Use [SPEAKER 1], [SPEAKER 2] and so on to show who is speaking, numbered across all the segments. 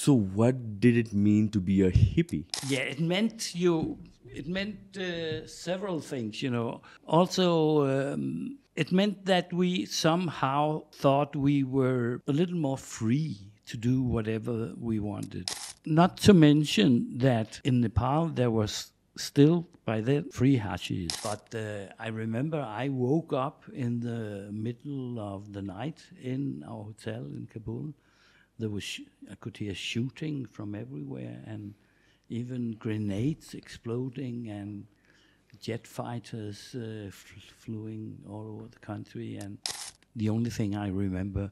[SPEAKER 1] So what did it mean to be a hippie?
[SPEAKER 2] Yeah, it meant several things, you know. Also, it meant that we somehow thought we were a little more free to do whatever we wanted. Not to mention that in Nepal there was still by then free hashish. But I remember I woke up in the middle of the night in our hotel in Kabul. There was I could hear shooting from everywhere and even grenades exploding and jet fighters flying all over the country. And the only thing I remember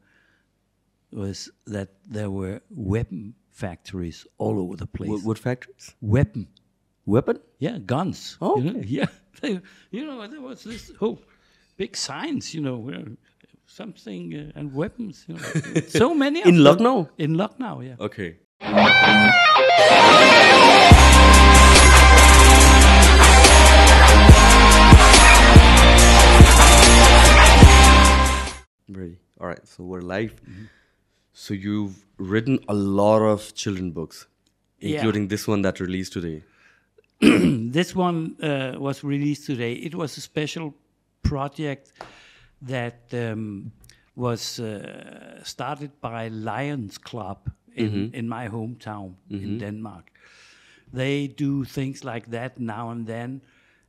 [SPEAKER 2] was that there were weapon factories all over the place.
[SPEAKER 1] What factories?
[SPEAKER 2] Weapon?
[SPEAKER 1] Yeah,
[SPEAKER 2] guns.
[SPEAKER 1] Oh,
[SPEAKER 2] you know?
[SPEAKER 1] okay.
[SPEAKER 2] Yeah. There was this big signs, something and weapons. So many.
[SPEAKER 1] In Lucknow?
[SPEAKER 2] In Lucknow, yeah.
[SPEAKER 1] Okay. Ready. All right. So we're live. Mm-hmm. So you've written a lot of children books, including this one that released today.
[SPEAKER 2] This one was released today. It was a special project that was started by Lions Club in my hometown in Denmark. They do things like that now and then,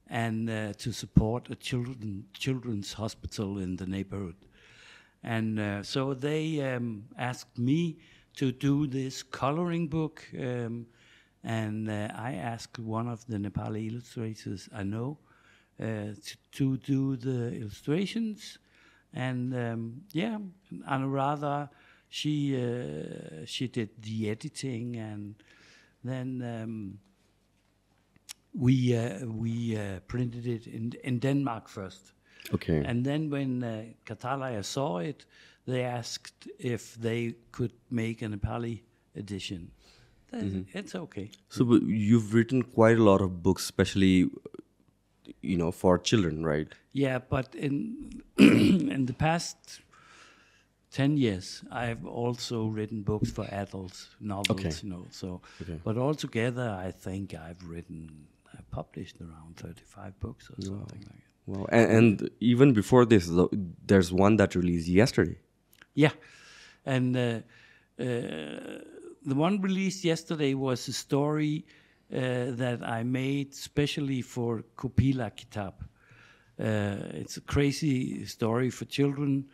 [SPEAKER 2] and to support a children's hospital in the neighborhood. And so they asked me to do this coloring book, and I asked one of the Nepali illustrators I know to do the illustrations. And Anuradha, she did the editing, and then we printed it in Denmark first.
[SPEAKER 1] Okay.
[SPEAKER 2] And then when Katalaya saw it, they asked if they could make a Nepali edition. It's okay.
[SPEAKER 1] So you've written quite a lot of books, especially, for children, right?
[SPEAKER 2] Yeah, but in in the past 10 years, I've also written books for adults, novels,
[SPEAKER 1] Okay.
[SPEAKER 2] So,
[SPEAKER 1] Okay.
[SPEAKER 2] but altogether, I think I've published around 35 books or something like that.
[SPEAKER 1] Wow. And even before this, there's one that released yesterday.
[SPEAKER 2] Yeah, and the one released yesterday was a story that I made specially for Kopila Kitab. It's a crazy story for children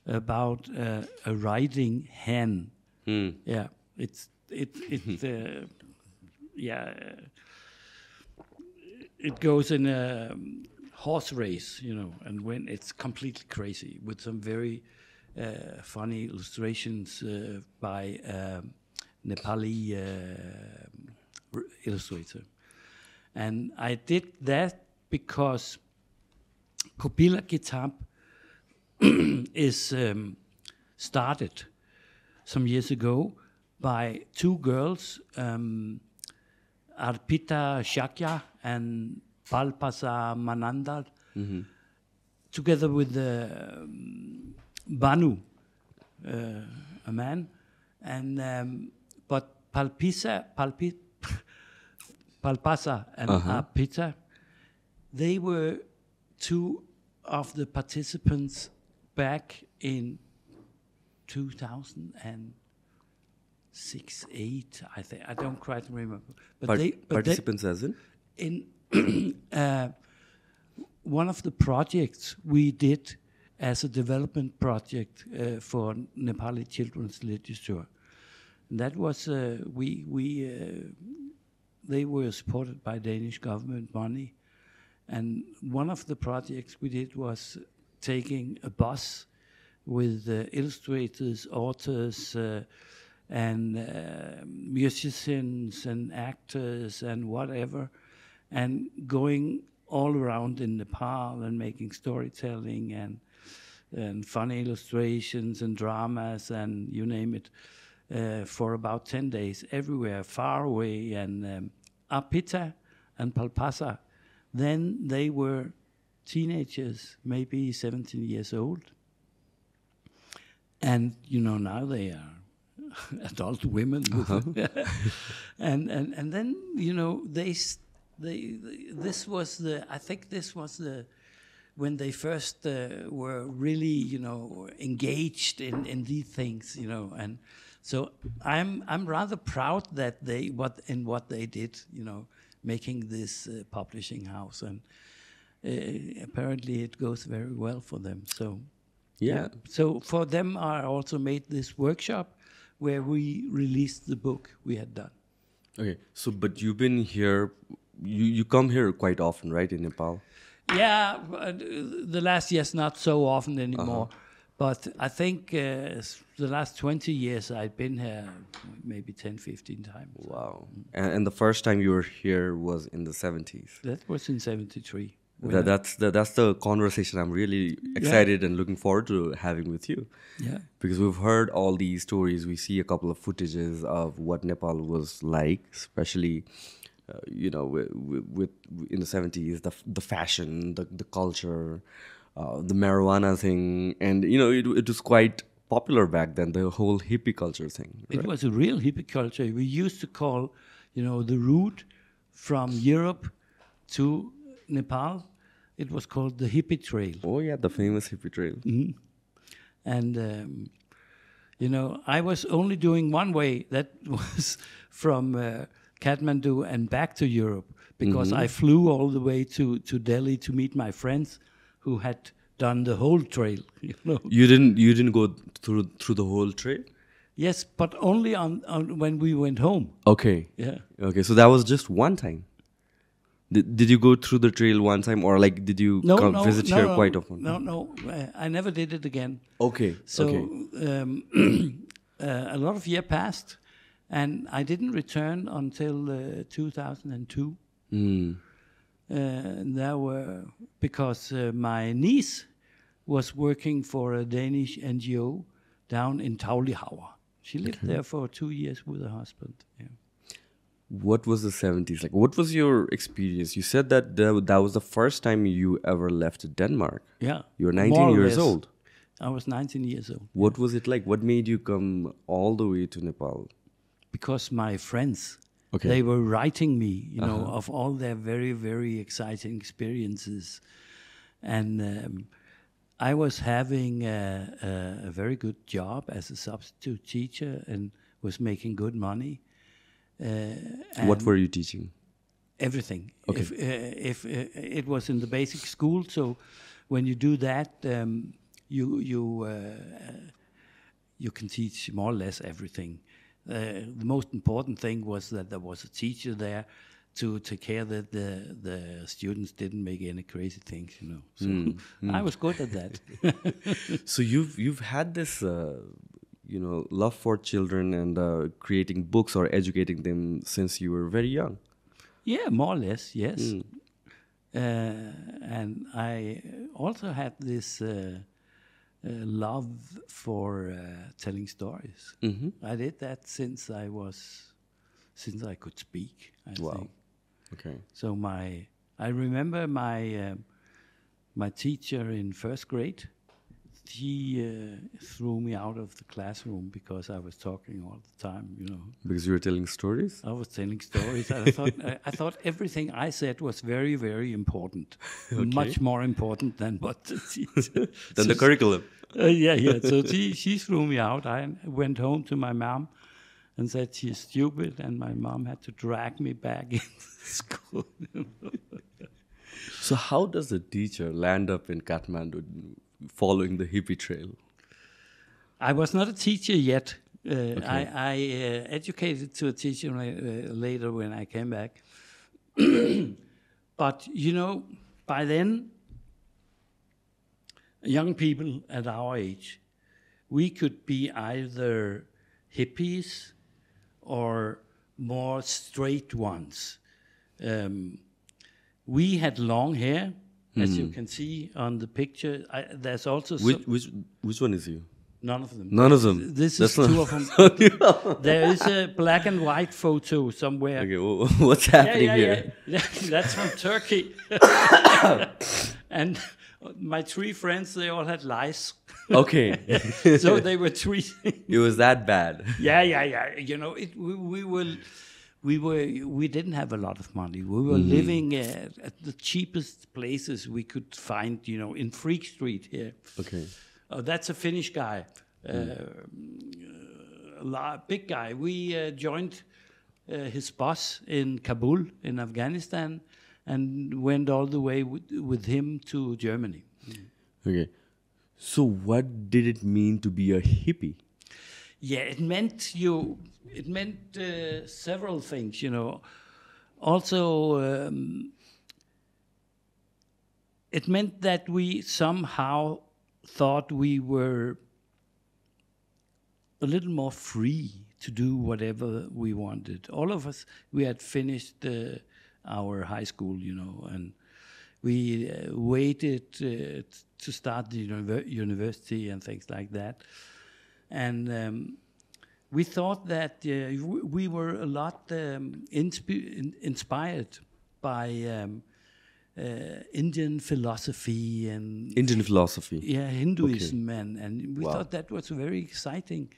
[SPEAKER 2] about a riding hen. Yeah, it goes in a horse race, and when it's completely crazy with some very funny illustrations by Nepali illustrator. And I did that because Kopila Kitab is started some years ago by two girls, Arpita Shakya and Palpasa Manandar, together with Banu, a man, and but Palpasa and Arpita, they were two of the participants back in 2006, 8, I think. I don't quite remember. But
[SPEAKER 1] participants as
[SPEAKER 2] in one of the projects we did as a development project for Nepali children's literature. And that was they were supported by Danish government money, and one of the projects we did was taking a bus with illustrators, authors, and musicians and actors and whatever, and going all around in Nepal and making storytelling and funny illustrations and dramas and you name it, for about 10 days everywhere, far away. And Arpita and Palpasa, then they were teenagers, maybe 17 years old. And, now they are adult women. And then, you know, this was when they first were really, you know, engaged in these things, you know, and so I'm rather proud that what they did, you know, making this publishing house, and apparently it goes very well for them. So
[SPEAKER 1] Yeah.
[SPEAKER 2] So for them, I also made this workshop where we released the book we had done.
[SPEAKER 1] Okay. So, but you've been here. You come here quite often, right, in Nepal?
[SPEAKER 2] Yeah, the last years not so often anymore. But I think the last 20 years I've been here maybe 10, 15 times.
[SPEAKER 1] Wow. And the first time you were here was in the 70s.
[SPEAKER 2] That was in 73.
[SPEAKER 1] That's the conversation I'm really excited and looking forward to having with you.
[SPEAKER 2] Yeah.
[SPEAKER 1] Because we've heard all these stories. We see a couple of footages of what Nepal was like, especially, you know, with in the 70s, the fashion, the culture, the marijuana thing. And, you know, it was quite popular back then, the whole hippie culture thing. Right?
[SPEAKER 2] It was a real hippie culture. We used to call, you know, the route from Europe to Nepal, it was called the Hippie Trail.
[SPEAKER 1] Oh, yeah, the famous hippie trail.
[SPEAKER 2] Mm-hmm. And, you know, I was only doing one way. That was from Kathmandu and back to Europe, because I flew all the way to Delhi to meet my friends who had done the whole trail. You know?
[SPEAKER 1] You didn't go through the whole trail?
[SPEAKER 2] Yes, but only on when we went home.
[SPEAKER 1] Okay.
[SPEAKER 2] Yeah.
[SPEAKER 1] Okay, so that was just one time. Did you go through the trail one time, or like did you visit here quite often?
[SPEAKER 2] No, I never did it again.
[SPEAKER 1] Okay.
[SPEAKER 2] So
[SPEAKER 1] okay.
[SPEAKER 2] A lot of year passed, and I didn't return until 2002. There were because my niece was working for a Danish NGO down in Taulihaver. She lived there for 2 years with her husband. Yeah.
[SPEAKER 1] What was the 70s like? What was your experience? You said that that was the first time you ever left Denmark.
[SPEAKER 2] Yeah.
[SPEAKER 1] You were 19 years old.
[SPEAKER 2] I was 19 years old.
[SPEAKER 1] What was it like? What made you come all the way to Nepal?
[SPEAKER 2] Because my friends, they were writing me, you know, of all their very, very exciting experiences. And I was having a very good job as a substitute teacher and was making good money.
[SPEAKER 1] What were you teaching?
[SPEAKER 2] Everything.
[SPEAKER 1] Okay.
[SPEAKER 2] If it was in the basic school, so when you do that, you can teach more or less everything. The most important thing was that there was a teacher there to take care that the students didn't make any crazy things, you know. So I was good at that.
[SPEAKER 1] So you've had this. You know, love for children and creating books or educating them since you were very young.
[SPEAKER 2] Yeah, more or less, yes. And I also had this love for telling stories. I did that since I could speak, I think.
[SPEAKER 1] Okay.
[SPEAKER 2] So I remember my teacher in first grade. He threw me out of the classroom because I was talking all the time, you know.
[SPEAKER 1] Because you were telling stories?
[SPEAKER 2] I was telling stories. I thought everything I said was very, very important. Much more important than what the teacher...
[SPEAKER 1] Than the curriculum.
[SPEAKER 2] Yeah. So she threw me out. I went home to my mom and said she's stupid, and my mom had to drag me back into school.
[SPEAKER 1] So how does a teacher land up in Kathmandu following the hippie trail?
[SPEAKER 2] I was not a teacher yet. I educated to a teacher later when I came back. But, you know, by then, young people at our age, we could be either hippies or more straight ones. We had long hair. As you can see on the picture, there's also...
[SPEAKER 1] Which one is you?
[SPEAKER 2] None of them.
[SPEAKER 1] None of them?
[SPEAKER 2] This is two of them. There is a black and white photo somewhere.
[SPEAKER 1] Okay, what's happening here?
[SPEAKER 2] Yeah. That's from Turkey. And My three friends, they all had lice.
[SPEAKER 1] Okay.
[SPEAKER 2] So they were three.
[SPEAKER 1] It was that bad.
[SPEAKER 2] Yeah. You know, we didn't have a lot of money. We were living at the cheapest places we could find, you know, in Freak Street here.
[SPEAKER 1] Okay.
[SPEAKER 2] Oh, that's a Finnish guy, big guy. We joined his boss in Kabul, in Afghanistan, and went all the way with him to Germany.
[SPEAKER 1] Okay. So what did it mean to be a hippie?
[SPEAKER 2] Yeah, it meant several things, you know. Also, it meant that we somehow thought we were a little more free to do whatever we wanted. All of us, we had finished our high school, you know, and we waited to start the university and things like that. And we thought that we were a lot inspired by Indian philosophy and
[SPEAKER 1] Indian philosophy.
[SPEAKER 2] yeah, Hinduism, and we thought that was very exciting,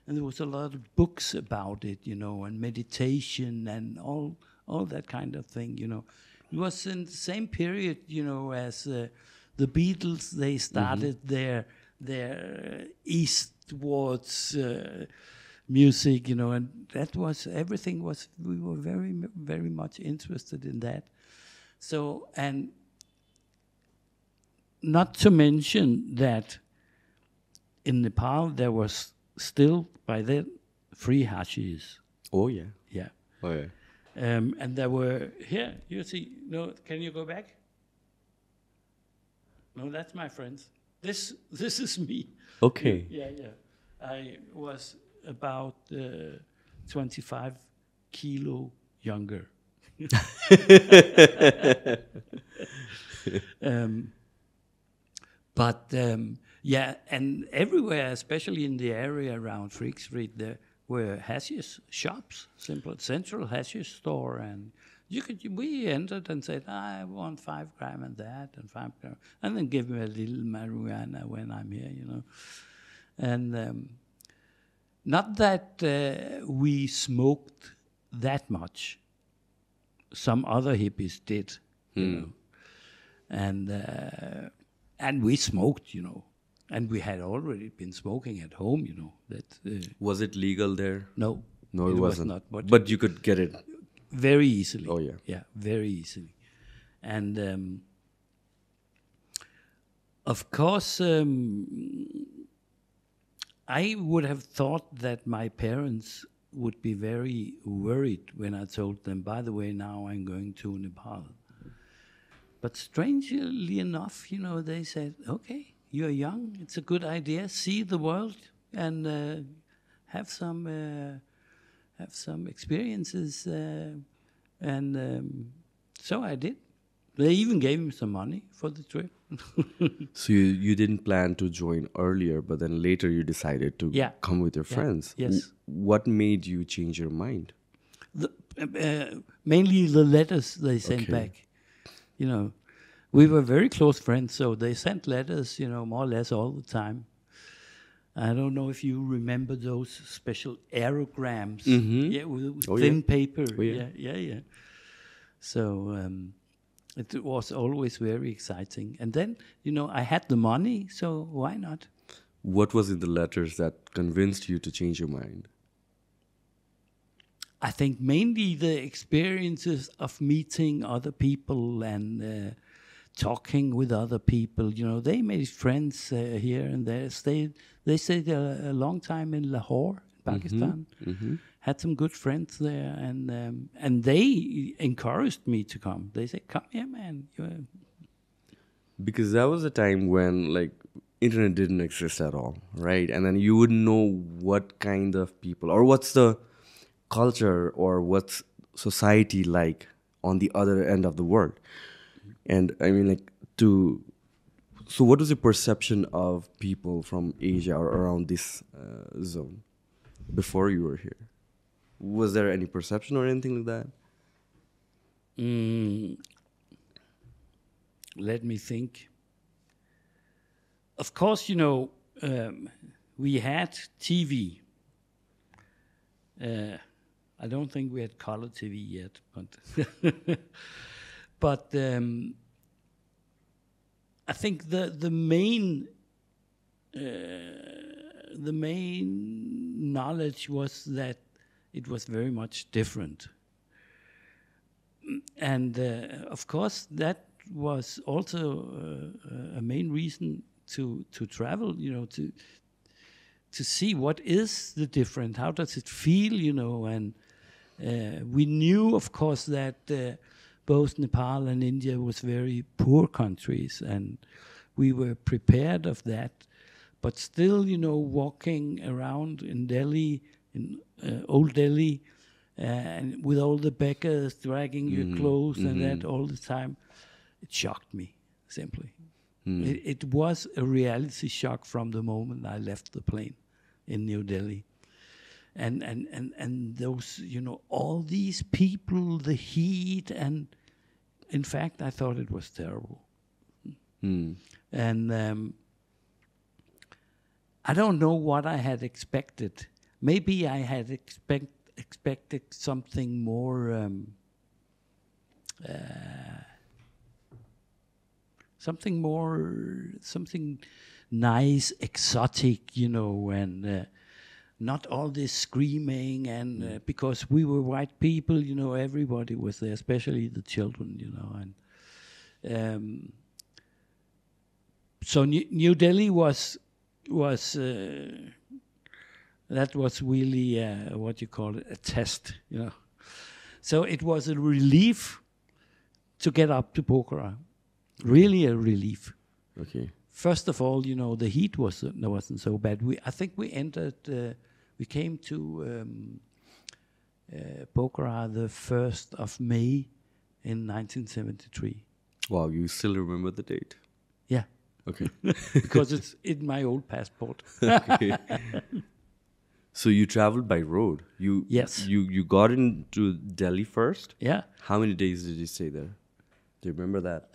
[SPEAKER 2] and there was a lot of books about it, you know, and meditation and all that kind of thing, you know. It was in the same period, you know, as the Beatles. They started their eastwards music, you know, and that was everything was. We were very much interested in that. So, and not to mention that in Nepal there was still by then free hashish.
[SPEAKER 1] Oh yeah.
[SPEAKER 2] Yeah.
[SPEAKER 1] Oh yeah.
[SPEAKER 2] And there were here. You see? No, can you go back? No, that's my friends. This is me.
[SPEAKER 1] Okay.
[SPEAKER 2] Yeah. I was about 25 kilo younger. Yeah, and everywhere, especially in the area around Freak Street, there were hashish shops, simple central hashish store, and we entered and said, I want 5 gram and that, and 5 gram, and then give me a little marijuana when I'm here, you know, and not that we smoked that much. Some other hippies did, you know, and we smoked, you know, and we had already been smoking at home, you know. That
[SPEAKER 1] was it legal there?
[SPEAKER 2] No,
[SPEAKER 1] no, it wasn't.
[SPEAKER 2] Was not.
[SPEAKER 1] But you could get it
[SPEAKER 2] very easily.
[SPEAKER 1] Oh yeah,
[SPEAKER 2] yeah, very easily, and of course, I would have thought that my parents would be very worried when I told them, by the way, now I'm going to Nepal. But strangely enough, you know, they said, okay, you're young, it's a good idea, see the world and have some experiences. So I did. They even gave me some money for the trip.
[SPEAKER 1] So you didn't plan to join earlier, but then later you decided to come with your friends.
[SPEAKER 2] Yes.
[SPEAKER 1] What made you change your mind?
[SPEAKER 2] Mainly the letters they sent back. You know, we were very close friends, so they sent letters, you know, more or less all the time. I don't know if you remember those special aerograms. Yeah, with thin paper.
[SPEAKER 1] Oh, yeah.
[SPEAKER 2] Yeah. So it was always very exciting. And then, you know, I had the money, so why not?
[SPEAKER 1] What was in the letters that convinced you to change your mind?
[SPEAKER 2] I think mainly the experiences of meeting other people and talking with other people. You know, they made friends here and there. They stayed a long time in Lahore, Pakistan. Had some good friends there, and they encouraged me to come. They said, "Come here, man."
[SPEAKER 1] Because that was a time when like internet didn't exist at all, right? And then you wouldn't know what kind of people or what's the culture or what's society like on the other end of the world. And I mean, like, so what was your perception of people from Asia or around this zone before you were here? Was there any perception or anything like that?
[SPEAKER 2] Let me think. of course, we had TV. I don't think we had color TV yet, but I think the main knowledge was that it was very much different, and of course that was also a main reason to travel. To see what is the different, how does it feel, and we knew, of course, that both Nepal and India was very poor countries, and we were prepared of that. But still, walking around in Delhi, in old Delhi, and with all the beggars dragging your clothes and that all the time, it shocked me, simply. It was a reality shock from the moment I left the plane in New Delhi. And those, all these people, the heat, and in fact, I thought it was terrible. And I don't know what I had expected. Maybe I had expected something more, something nice, exotic, and not all this screaming. And because we were white people, everybody was there, especially the children, and so New Delhi was that was really what you call it, a test, So it was a relief to get up to Pokhara. Really a relief.
[SPEAKER 1] Okay.
[SPEAKER 2] First of all, the heat wasn't so bad. I think we came to Pokhara the 1st of May in 1973.
[SPEAKER 1] Wow, you still remember the date?
[SPEAKER 2] Yeah.
[SPEAKER 1] Okay.
[SPEAKER 2] Because it's in my old passport.
[SPEAKER 1] Okay. So you traveled by road.
[SPEAKER 2] Yes.
[SPEAKER 1] You got into Delhi first?
[SPEAKER 2] Yeah.
[SPEAKER 1] How many days did you stay there? Do you remember that?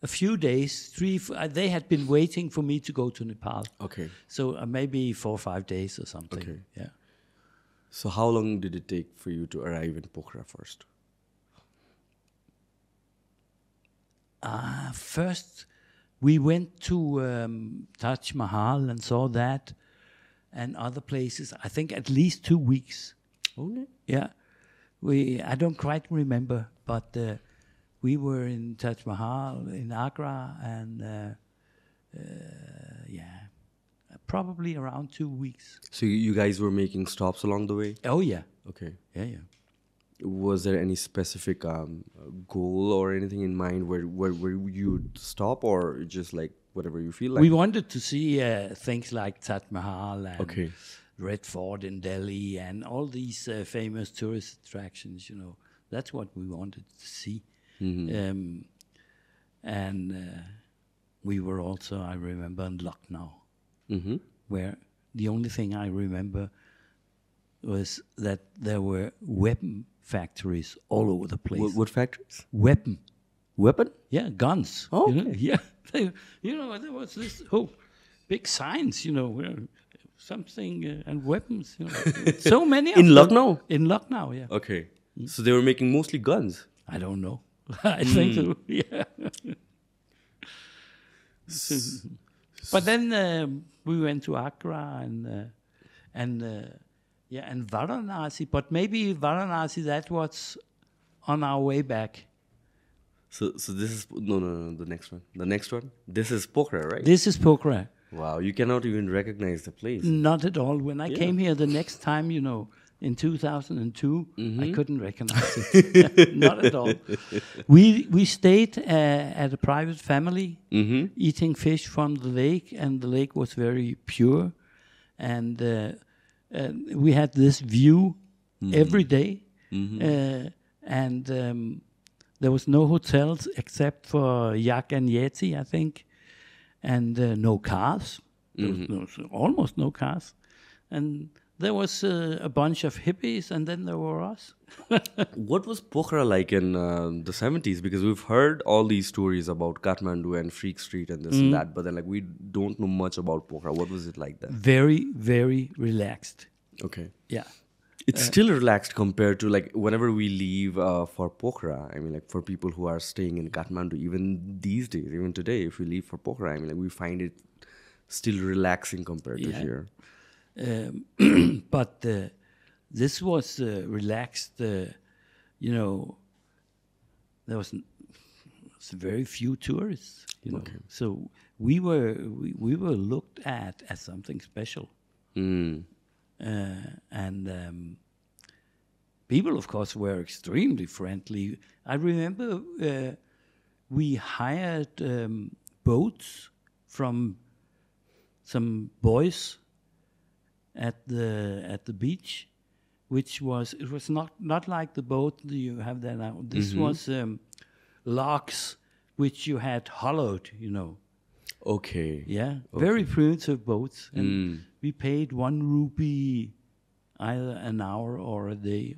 [SPEAKER 2] A few days, they had been waiting for me to go to Nepal.
[SPEAKER 1] Okay.
[SPEAKER 2] So maybe 4 or 5 days or something.
[SPEAKER 1] Okay.
[SPEAKER 2] Yeah.
[SPEAKER 1] So how long did it take for you to arrive in Pokhara first?
[SPEAKER 2] First, we went to Taj Mahal and saw that, and other places. I think at least 2 weeks.
[SPEAKER 1] Okay.
[SPEAKER 2] Yeah. I don't quite remember, but we were in Taj Mahal in Agra, and probably around 2 weeks.
[SPEAKER 1] So you guys were making stops along the way?
[SPEAKER 2] Oh yeah.
[SPEAKER 1] Okay.
[SPEAKER 2] Yeah.
[SPEAKER 1] Was there any specific goal or anything in mind where you would stop, or just like whatever you feel like?
[SPEAKER 2] We wanted to see things like Taj Mahal and
[SPEAKER 1] Okay.
[SPEAKER 2] Red Fort in Delhi and all these famous tourist attractions. That's what we wanted to see. And we were also, I remember, in Lucknow, where the only thing I remember was that there were weapon factories all over the place.
[SPEAKER 1] What factories?
[SPEAKER 2] Weapon? Yeah, guns.
[SPEAKER 1] Oh, okay.
[SPEAKER 2] Yeah. There was this big signs, where something and weapons. So many of
[SPEAKER 1] In
[SPEAKER 2] them.
[SPEAKER 1] Lucknow?
[SPEAKER 2] In Lucknow, yeah.
[SPEAKER 1] Okay. So they were making mostly guns.
[SPEAKER 2] I don't know. I think so. Yeah. But then we went to Agra and Varanasi. But maybe Varanasi, that was on our way back.
[SPEAKER 1] So this is no the next one. The next one. This is Pokhara, right?
[SPEAKER 2] This is Pokhara.
[SPEAKER 1] Wow, you cannot even recognize the place.
[SPEAKER 2] Not at all. When I came here the next time, in 2002, I couldn't recognize it. Not at all. We stayed at a private family, eating fish from the lake, and the lake was very pure. And we had this view every day. And there was no hotels except for Yak and Yeti, I think. And no cars. There was almost no cars. And there was a bunch of hippies, and then there were us.
[SPEAKER 1] What was Pokhara like in the 70s? Because we've heard all these stories about Kathmandu and Freak Street and this and that, but then like we don't know much about Pokhara. What was it like then?
[SPEAKER 2] Very, very relaxed.
[SPEAKER 1] Okay.
[SPEAKER 2] Yeah.
[SPEAKER 1] It's still relaxed compared to like whenever we leave for Pokhara. I mean, like for people who are staying in Kathmandu, even these days, even today, if we leave for Pokhara, I mean, like we find it still relaxing compared to here.
[SPEAKER 2] But this was relaxed. You know, there was very few tourists. You know, so we were looked at as something special. And people, of course, were extremely friendly. I remember we hired boats from some boys at the beach, which was not like the boat you have there now. This was logs which you had hollowed, you know.
[SPEAKER 1] Okay.
[SPEAKER 2] Yeah, very primitive boats, and we paid 1 rupee either an hour or a day.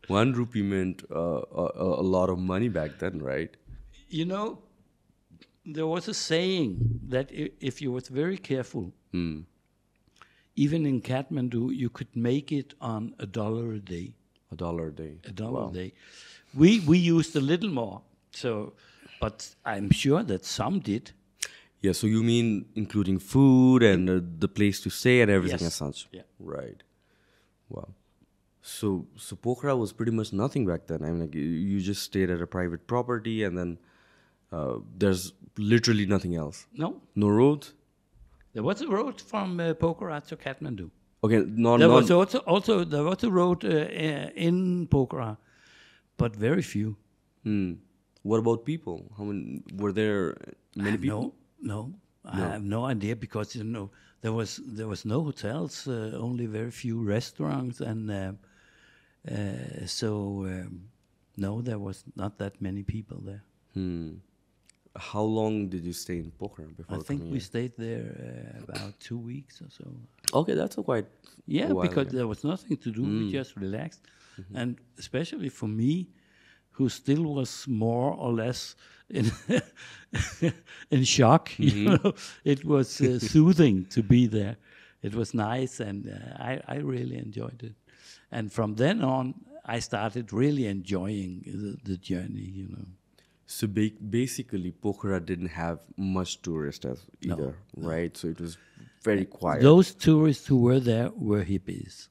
[SPEAKER 1] 1 rupee meant a lot of money back then, right?
[SPEAKER 2] You know, there was a saying that if you was very careful, even in Kathmandu, you could make it on $1 a day.
[SPEAKER 1] $1 a day.
[SPEAKER 2] $1 a day. We used a little more, so, but I'm sure that some did.
[SPEAKER 1] Yeah, so you mean including food and the place to stay and everything as such?
[SPEAKER 2] Yeah.
[SPEAKER 1] Right. Wow. So Pokhara was pretty much nothing back then. I mean, like you just stayed at a private property, and then there's literally nothing else.
[SPEAKER 2] No.
[SPEAKER 1] No roads.
[SPEAKER 2] There was a road from Pokhara to Kathmandu.
[SPEAKER 1] Okay,
[SPEAKER 2] There was also there was a road in Pokhara, but very few.
[SPEAKER 1] What about people? How many were there? Many people?
[SPEAKER 2] No, I have no idea, because you know there was no hotels, only very few restaurants, and no, there was not that many people there.
[SPEAKER 1] How long did you stay in Pokhara before?
[SPEAKER 2] I think we stayed there about 2 weeks or so.
[SPEAKER 1] Okay, that's a quite
[SPEAKER 2] Yeah,
[SPEAKER 1] a while,
[SPEAKER 2] because there was nothing to do. We just relaxed, and especially for me, who still was more or less in shock. You know, it was soothing to be there. It was nice, and I really enjoyed it. And from then on, I started really enjoying the journey. You know.
[SPEAKER 1] So basically, Pokhara didn't have much tourists either, right? So it was very quiet.
[SPEAKER 2] Those tourists who were there were hippies.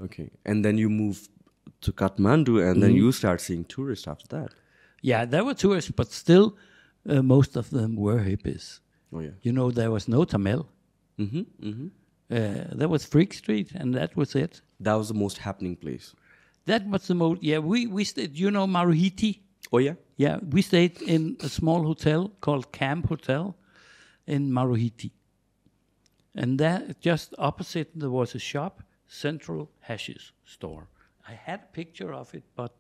[SPEAKER 1] Okay, and then you moved to Kathmandu, and then you start seeing tourists after that.
[SPEAKER 2] Yeah, there were tourists, but still, most of them were hippies.
[SPEAKER 1] Oh yeah.
[SPEAKER 2] You know, there was no Tamil. There was Freak Street, and that was it.
[SPEAKER 1] That was the most happening place.
[SPEAKER 2] That was the most. Yeah, we stayed. You know, Maruhiti.
[SPEAKER 1] Oh yeah.
[SPEAKER 2] Yeah, we stayed in a small hotel called Camp Hotel in Maruhiti, and there, just opposite, there was a shop, Central Hashish Store. I had a picture of it, but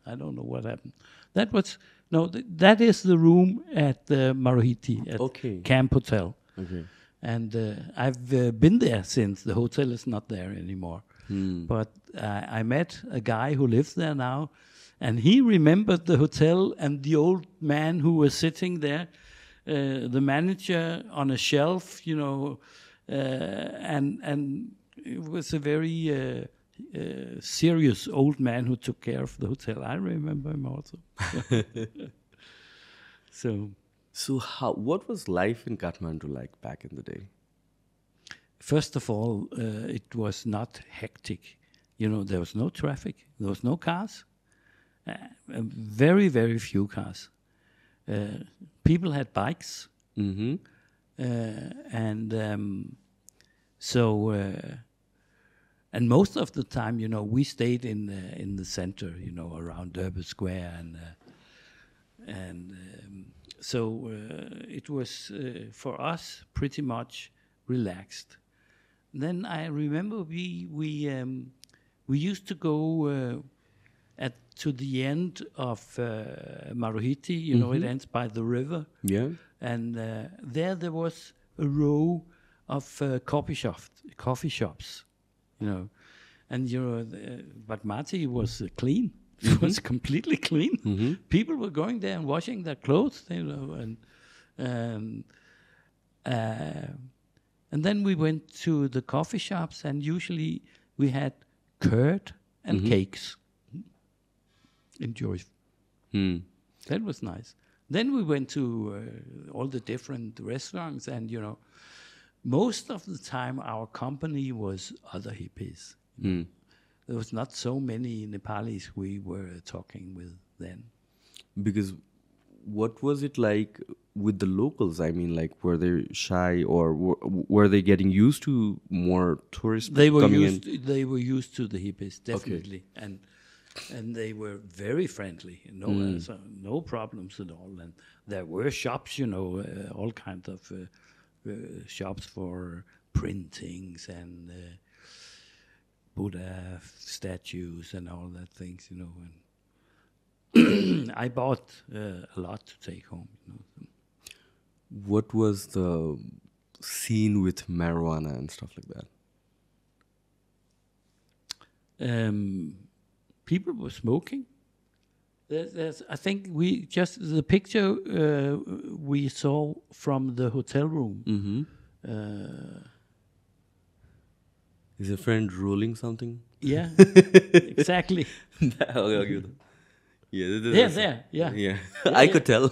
[SPEAKER 2] I don't know what happened. That was that is the room at Maruhiti at Camp Hotel.
[SPEAKER 1] Okay.
[SPEAKER 2] And I've been there since. The hotel is not there anymore. But I met a guy who lives there now, and he remembered the hotel and the old man who was sitting there, the manager on a shelf, you know, and it was a very serious old man who took care of the hotel. I remember him also. So
[SPEAKER 1] what was life in Kathmandu like back in the day?
[SPEAKER 2] First of all, it was not hectic. You know, there was no traffic. There was no cars. Very, very few cars. People had bikes. And most of the time, you know, we stayed in the center, you know, around Durban Square, so it was for us pretty much relaxed. Then I remember we used to go to the end of Maruhiti, you know, it ends by the river.
[SPEAKER 1] Yeah.
[SPEAKER 2] And there was a row of coffee shops, you know, and but Marty was clean. It was completely clean. People were going there and washing their clothes, you know, and then we went to the coffee shops, and usually we had curd and cakes. Enjoy. That was nice. Then we went to all the different restaurants, and you know, most of the time our company was other hippies. There was not so many Nepalis we were talking with then.
[SPEAKER 1] Because what was it like with the locals? I mean, like, were they shy, or were they getting used to more tourists coming in?
[SPEAKER 2] They were used to the hippies, definitely, and they were very friendly. So no problems at all. And there were shops, you know, all kinds of shops for printings and Buddha statues and all that things, you know. And I bought a lot to take home, you know.
[SPEAKER 1] What was the scene with marijuana and stuff like that?
[SPEAKER 2] People were smoking. I think the picture we saw from the hotel room.
[SPEAKER 1] Is a friend rolling something?
[SPEAKER 2] Yeah, exactly.
[SPEAKER 1] Yeah,
[SPEAKER 2] there. Yeah.
[SPEAKER 1] Yeah. I could tell.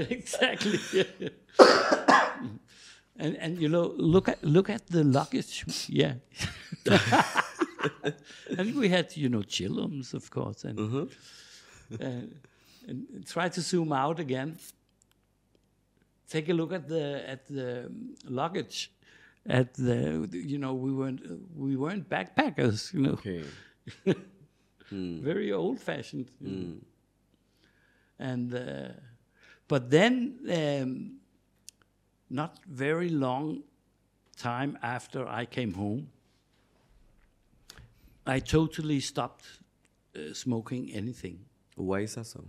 [SPEAKER 2] Exactly. Yeah. And you know, look at the luggage. Yeah. And we had, you know, chillums, of course, and try to zoom out again. Take a look at the luggage. You know, we weren't backpackers, you know.
[SPEAKER 1] Okay.
[SPEAKER 2] Very old-fashioned. And but then, not very long time after I came home, I totally stopped smoking anything.
[SPEAKER 1] Why is that so?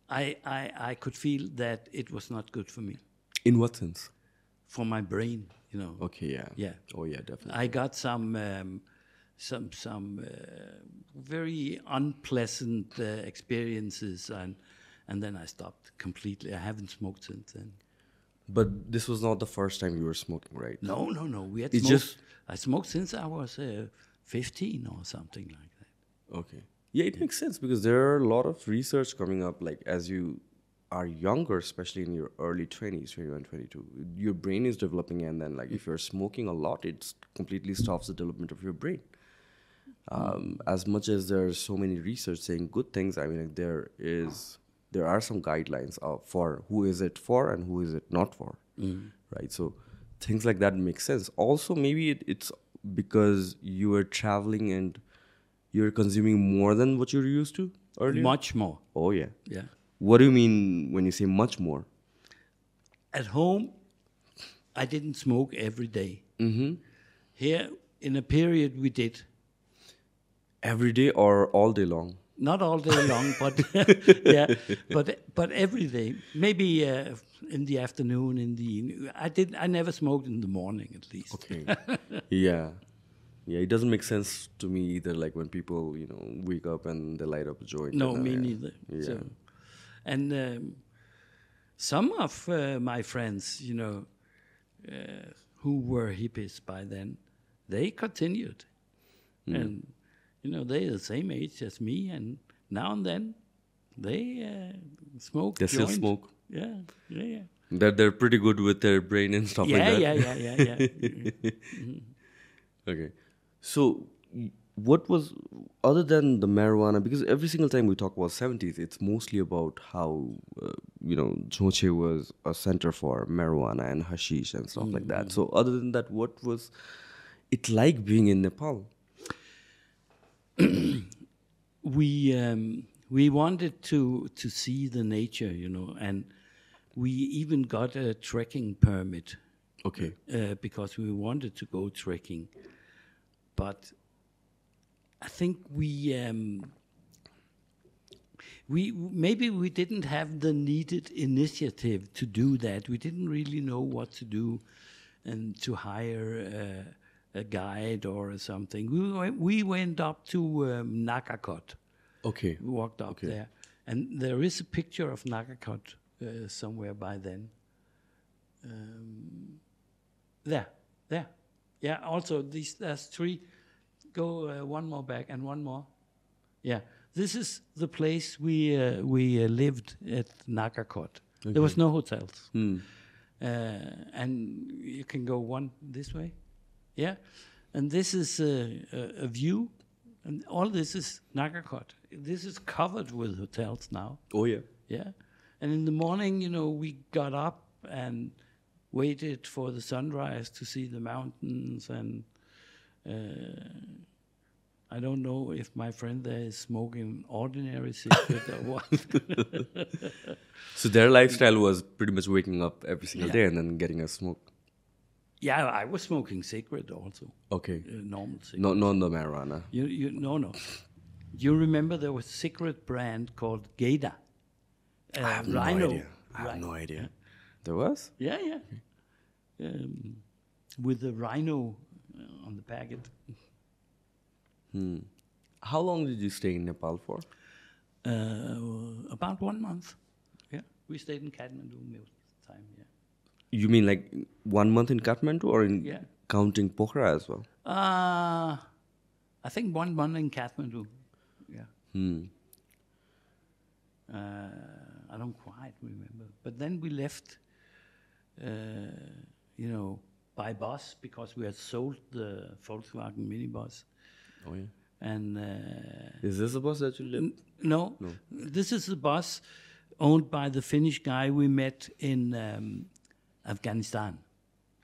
[SPEAKER 2] I could feel that it was not good for me.
[SPEAKER 1] In what sense?
[SPEAKER 2] For my brain, you know.
[SPEAKER 1] Okay, yeah.
[SPEAKER 2] Yeah.
[SPEAKER 1] Oh, yeah, definitely.
[SPEAKER 2] I got some very unpleasant experiences, and then I stopped completely. I haven't smoked since then.
[SPEAKER 1] But this was not the first time you were smoking, right?
[SPEAKER 2] No. We had
[SPEAKER 1] It's
[SPEAKER 2] smoked. I smoked since I was 15 or something like that.
[SPEAKER 1] Okay. Yeah, it makes sense because there are a lot of research coming up, like as you are younger, especially in your early 20s, 21, 22, your brain is developing, and then like if you're smoking a lot, it completely stops the development of your brain. As much as there are so many research saying good things, I mean, like, there are some guidelines for who is it for and who is it not for, right? So things like that make sense. Also, maybe it's because you were traveling and you're consuming more than what you're used to earlier?
[SPEAKER 2] Much more.
[SPEAKER 1] Oh, yeah.
[SPEAKER 2] Yeah.
[SPEAKER 1] What do you mean when you say much more?
[SPEAKER 2] At home, I didn't smoke every day. Here, in a period, we did.
[SPEAKER 1] Every day or all day long?
[SPEAKER 2] Not all day long, but yeah, but every day. Maybe in the afternoon, in the evening. I never smoked in the morning, at least.
[SPEAKER 1] Okay. Yeah. Yeah, it doesn't make sense to me either. Like when people, you know, wake up and they light up a joint.
[SPEAKER 2] No, me neither.
[SPEAKER 1] Yeah.
[SPEAKER 2] So, and some of my friends, you know, who were hippies by then, they continued, and you know, they're the same age as me, and now and then they smoke.
[SPEAKER 1] They still smoke.
[SPEAKER 2] Yeah.
[SPEAKER 1] They're pretty good with their brain and stuff like that.
[SPEAKER 2] Yeah.
[SPEAKER 1] Okay. So what was, other than the marijuana, because every single time we talk about 70s, it's mostly about how, you know, Joche was a center for marijuana and hashish and stuff like that. So other than that, what was it like being in Nepal?
[SPEAKER 2] We wanted to see the nature, you know, and we even got a trekking permit.
[SPEAKER 1] Okay.
[SPEAKER 2] Because we wanted to go trekking, but I think we maybe we didn't have the needed initiative to do that. We didn't really know what to do, and to hire a guide or something. We went up to Nakakot.
[SPEAKER 1] Okay.
[SPEAKER 2] We walked up there, and there is a picture of Nakakot somewhere by then. There. Yeah. Also, there's 3. Go one more back and one more. Yeah. This is the place we lived at Nakakot. Okay. There was no hotels. And you can go one this way. Yeah. And this is a view. And all this is Nakakot. This is covered with hotels now.
[SPEAKER 1] Oh, yeah.
[SPEAKER 2] Yeah. And in the morning, we got up and waited for the sunrise to see the mountains. And I don't know if my friend there is smoking ordinary cigarette or what.
[SPEAKER 1] So their lifestyle was pretty much waking up every single day and then getting a smoke.
[SPEAKER 2] Yeah, I was smoking cigarette also.
[SPEAKER 1] Okay.
[SPEAKER 2] Normal cigarette.
[SPEAKER 1] Not the marijuana.
[SPEAKER 2] No. You remember there was a cigarette brand called Gator?
[SPEAKER 1] I have
[SPEAKER 2] Rhino.
[SPEAKER 1] no idea. I have no idea. There was?
[SPEAKER 2] Yeah. With the rhino on the packet.
[SPEAKER 1] How long did you stay in Nepal for?
[SPEAKER 2] About 1 month. Yeah, we stayed in Kathmandu most of the time. Yeah.
[SPEAKER 1] You mean like 1 month in Kathmandu or in counting Pokhara as well?
[SPEAKER 2] I think 1 month in Kathmandu. Yeah. I don't quite remember. But then we left, by bus because we had sold the Volkswagen minibus.
[SPEAKER 1] Oh, yeah.
[SPEAKER 2] And
[SPEAKER 1] is this the bus that you live?
[SPEAKER 2] No. This is the bus owned by the Finnish guy we met in Afghanistan.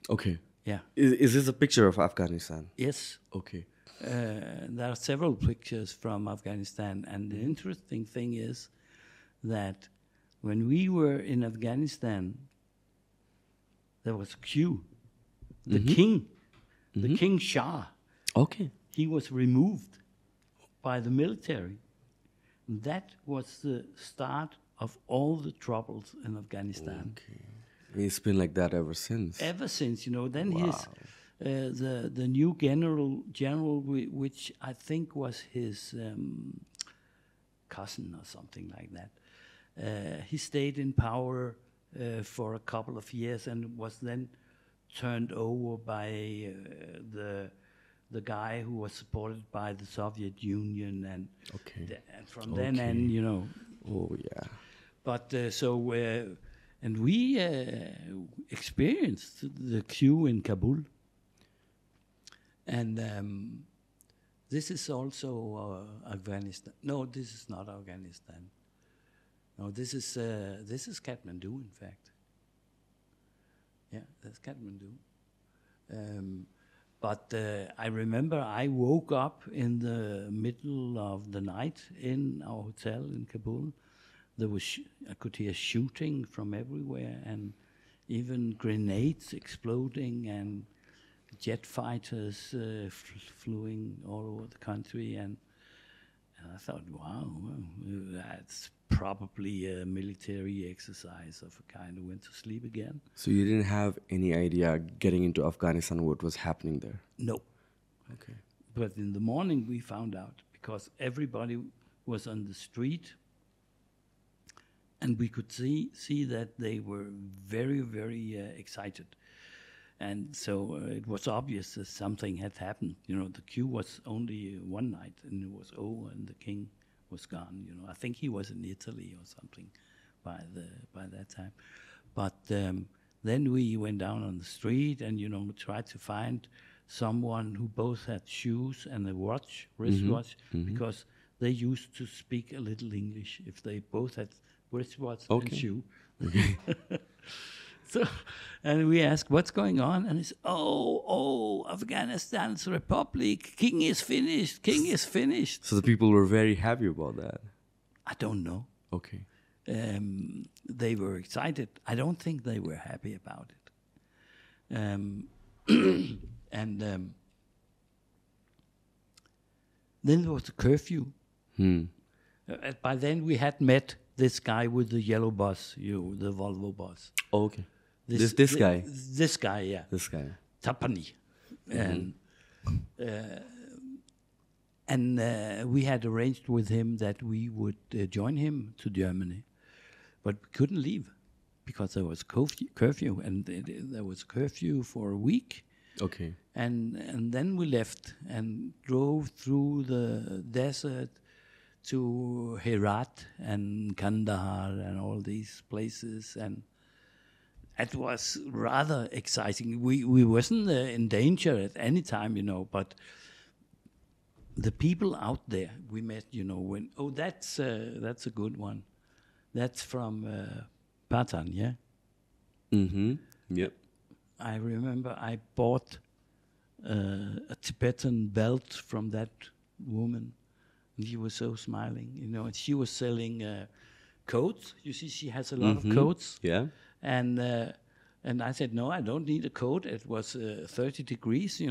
[SPEAKER 1] Okay.
[SPEAKER 2] Yeah.
[SPEAKER 1] Is this a picture of Afghanistan?
[SPEAKER 2] Yes.
[SPEAKER 1] Okay.
[SPEAKER 2] There are several pictures from Afghanistan, and the interesting thing is that when we were in Afghanistan, there was a queue. The king, the King Shah.
[SPEAKER 1] Okay.
[SPEAKER 2] He was removed by the military. That was the start of all the troubles in Afghanistan.
[SPEAKER 1] Okay. It's been like that ever since.
[SPEAKER 2] Ever since, Then the new general, which I think was his cousin or something like that. He stayed in power for a couple of years and was then turned over by the guy who was supported by the Soviet Union, and from then on,
[SPEAKER 1] Oh yeah.
[SPEAKER 2] But and we experienced the queue in Kabul, and this is also Afghanistan. No, this is not Afghanistan. No, this is Kathmandu, in fact. Yeah, that's Kathmandu. But I remember I woke up in the middle of the night in our hotel in Kabul. There was I could hear shooting from everywhere, and even grenades exploding, and jet fighters flying all over the country. And I thought, wow, that's probably a military exercise of a kind. I went to sleep again.
[SPEAKER 1] So you didn't have any idea getting into Afghanistan what was happening there?
[SPEAKER 2] No.
[SPEAKER 1] Okay.
[SPEAKER 2] But in the morning we found out, because everybody was on the street, and we could see that they were very, very excited. And so it was obvious that something had happened. The queue was only one night, and it was over, and the king was gone. I think he was in Italy or something by that time. But then we went down on the street and tried to find someone who both had shoes and a wristwatch, because they used to speak a little English if they both had wristwatch and shoe.
[SPEAKER 1] Okay.
[SPEAKER 2] So, and we asked, what's going on? And it's, Afghanistan's republic, king is finished.
[SPEAKER 1] So the people were very happy about that?
[SPEAKER 2] I don't know.
[SPEAKER 1] Okay.
[SPEAKER 2] They were excited. I don't think they were happy about it. And then there was a curfew. By then we had met this guy with the yellow bus, the Volvo bus.
[SPEAKER 1] Oh, okay. This guy.
[SPEAKER 2] This guy, yeah.
[SPEAKER 1] This guy.
[SPEAKER 2] Tapani. And we had arranged with him that we would join him to Germany. But we couldn't leave because there was curfew, and there was curfew for a week.
[SPEAKER 1] Okay.
[SPEAKER 2] And then we left and drove through the desert to Herat and Kandahar and all these places, and it was rather exciting. We wasn't in danger at any time, but the people out there we met, that's a good one. That's from Pradhan, yeah?
[SPEAKER 1] Mm-hmm. Yep.
[SPEAKER 2] I remember I bought a Tibetan belt from that woman. And she was so smiling, and she was selling coats. You see, she has a lot of coats.
[SPEAKER 1] Yeah.
[SPEAKER 2] And I said, no, I don't need a coat. It was 30 degrees,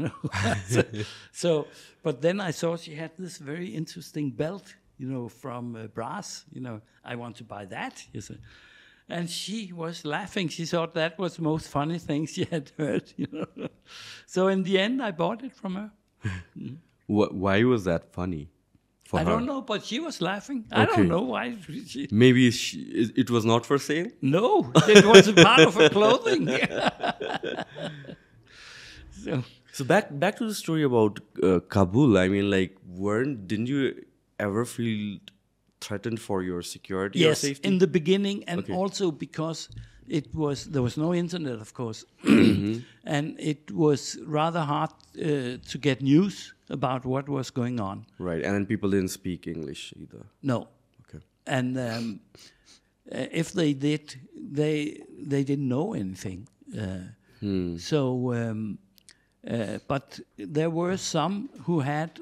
[SPEAKER 2] So, but then I saw she had this very interesting belt, from brass. I want to buy that. And she was laughing. She thought that was the most funny thing she had heard. So in the end, I bought it from her.
[SPEAKER 1] Why was that funny?
[SPEAKER 2] I don't know, but she was laughing. Okay. I don't know why.
[SPEAKER 1] Maybe it was not for sale?
[SPEAKER 2] No, it was a part of her clothing.
[SPEAKER 1] So back to the story about Kabul. I mean, didn't you ever feel threatened for your security or safety?
[SPEAKER 2] Yes, in the beginning, and also because there was no internet, of course, and it was rather hard to get news about what was going on.
[SPEAKER 1] Right, and then people didn't speak English either.
[SPEAKER 2] No.
[SPEAKER 1] Okay.
[SPEAKER 2] And if they did, they didn't know anything. So, but there were some who had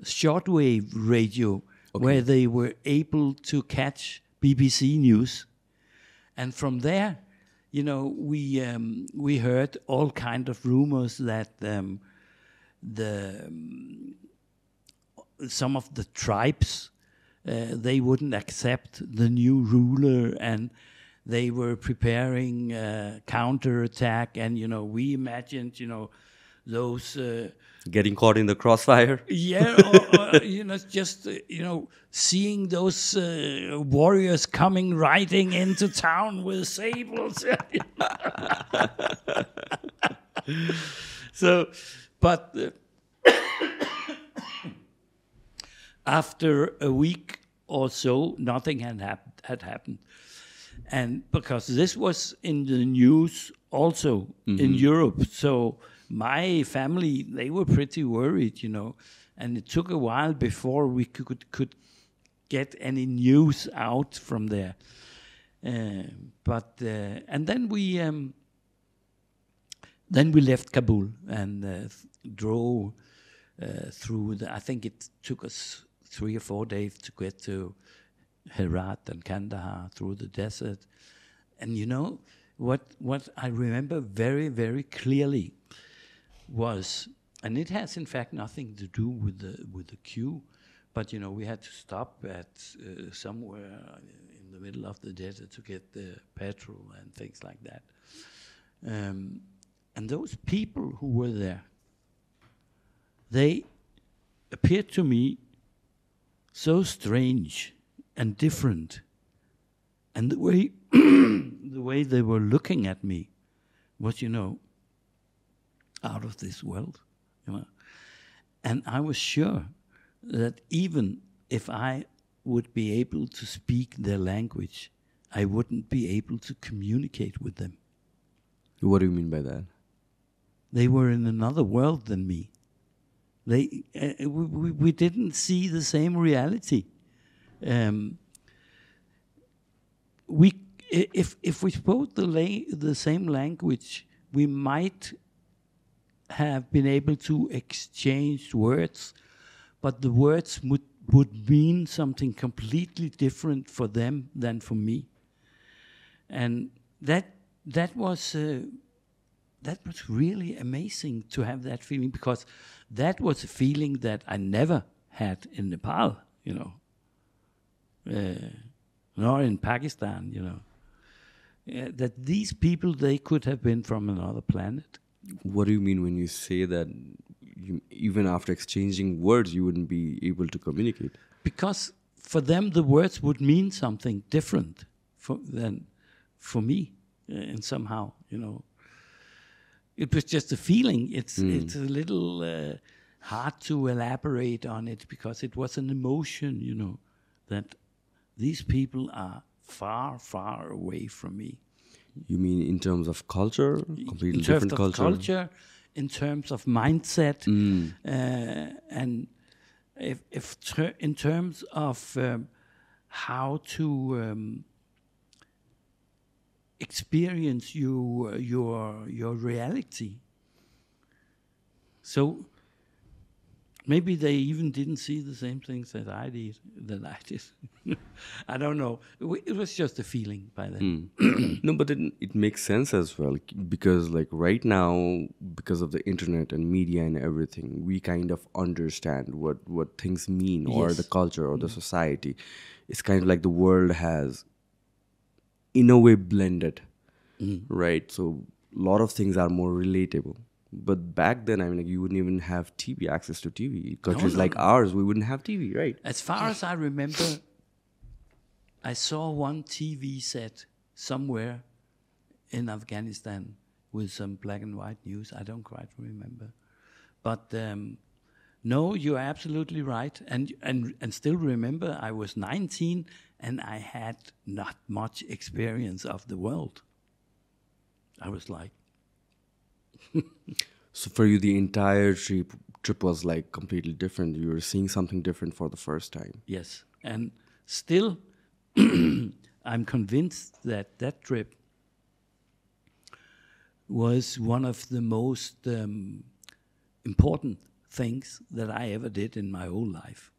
[SPEAKER 2] shortwave radio where they were able to catch BBC News. And from there, we heard all kind of rumors that some of the tribes they wouldn't accept the new ruler, and they were preparing counterattack. And we imagined those
[SPEAKER 1] getting caught in the crossfire.
[SPEAKER 2] Yeah, or just seeing those warriors coming riding into town with sabers. So, but after a week or so, nothing had happened, and because this was in the news also in Europe, so my family, they were pretty worried, and it took a while before we could get any news out from there. And then we left Kabul and drove through I think it took us 3 or 4 days to get to Herat and Kandahar through the desert. And what I remember very, very clearly was, and it has in fact nothing to do with the queue, but we had to stop at somewhere in the middle of the desert to get the petrol and things like that. And those people who were there, they appeared to me so strange and different, and the way they were looking at me was out of this world, and I was sure that even if I would be able to speak their language, I wouldn't be able to communicate with them.
[SPEAKER 1] What do you mean by that?
[SPEAKER 2] They were in another world than me. We didn't see the same reality. If we spoke the same language, we might have been able to exchange words, but the words would mean something completely different for them than for me. And that was really amazing to have that feeling, because that was a feeling that I never had in Nepal, nor in Pakistan, that these people, they could have been from another planet.
[SPEAKER 1] What do you mean when you say that even after exchanging words, you wouldn't be able to communicate?
[SPEAKER 2] Because for them, the words would mean something different than for me, and somehow, it was just a feeling. It's a little hard to elaborate on it, because it was an emotion, that these people are far, far away from me.
[SPEAKER 1] You mean in terms of culture? Completely
[SPEAKER 2] in terms
[SPEAKER 1] different
[SPEAKER 2] of
[SPEAKER 1] culture?
[SPEAKER 2] In terms of mindset, and if in terms of how to experience your reality. So maybe they even didn't see the same things that I did. I don't know. It was just a feeling by then.
[SPEAKER 1] No, but it makes sense as well, because like right now, because of the internet and media and everything, we kind of understand what things mean, or
[SPEAKER 2] Yes.
[SPEAKER 1] the culture or the society. It's kind of like the world has, in a way, blended, right? So a lot of things are more relatable. But back then, I mean, like, you wouldn't even have TV, access to TV. Countries like ours, we wouldn't have TV, right?
[SPEAKER 2] As far as I remember, I saw one TV set somewhere in Afghanistan with some black and white news. I don't quite remember. But no, you're absolutely right. And still remember, I was 19 and I had not much experience of the world. I was like...
[SPEAKER 1] So for you, the entire trip was like completely different. You were seeing something different for the first time.
[SPEAKER 2] Yes. And still, I'm convinced that trip was one of the most important things that I ever did in my whole life.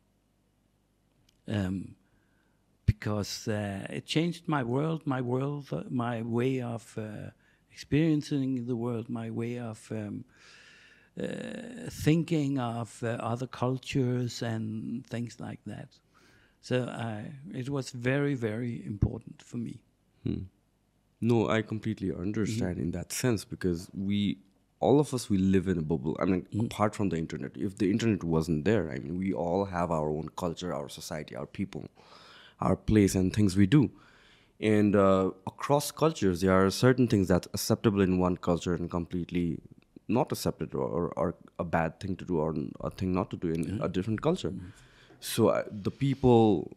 [SPEAKER 2] Because it changed my world, my way of experiencing the world, my way of thinking of other cultures and things like that. So it was very, very important for me.
[SPEAKER 1] No, I completely understand in that sense, because all of us, we live in a bubble. I mean, apart from the internet, if the internet wasn't there, I mean, we all have our own culture, our society, our people, our place, and things we do. And across cultures, there are certain things that's acceptable in one culture and completely not accepted, or a bad thing to do, or a thing not to do in a different culture. So the people,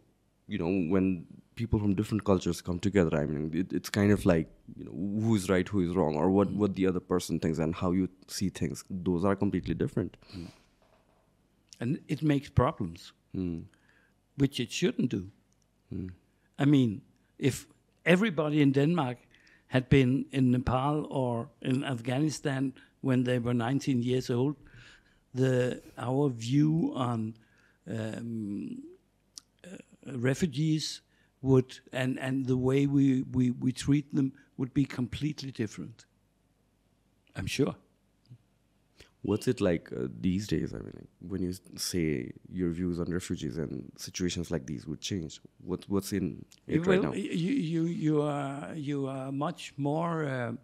[SPEAKER 1] when people from different cultures come together, I mean, it's kind of like, who's right, who is wrong, or what the other person thinks and how you see things. Those are completely different.
[SPEAKER 2] And it makes problems, which it shouldn't do. I mean, if everybody in Denmark had been in Nepal or in Afghanistan when they were 19 years old, our view on refugees would, and the way we treat them would be completely different. I'm sure.
[SPEAKER 1] What's it like these days? I mean, when you say your views on refugees and situations like these would change, what's in it right now?
[SPEAKER 2] You are much more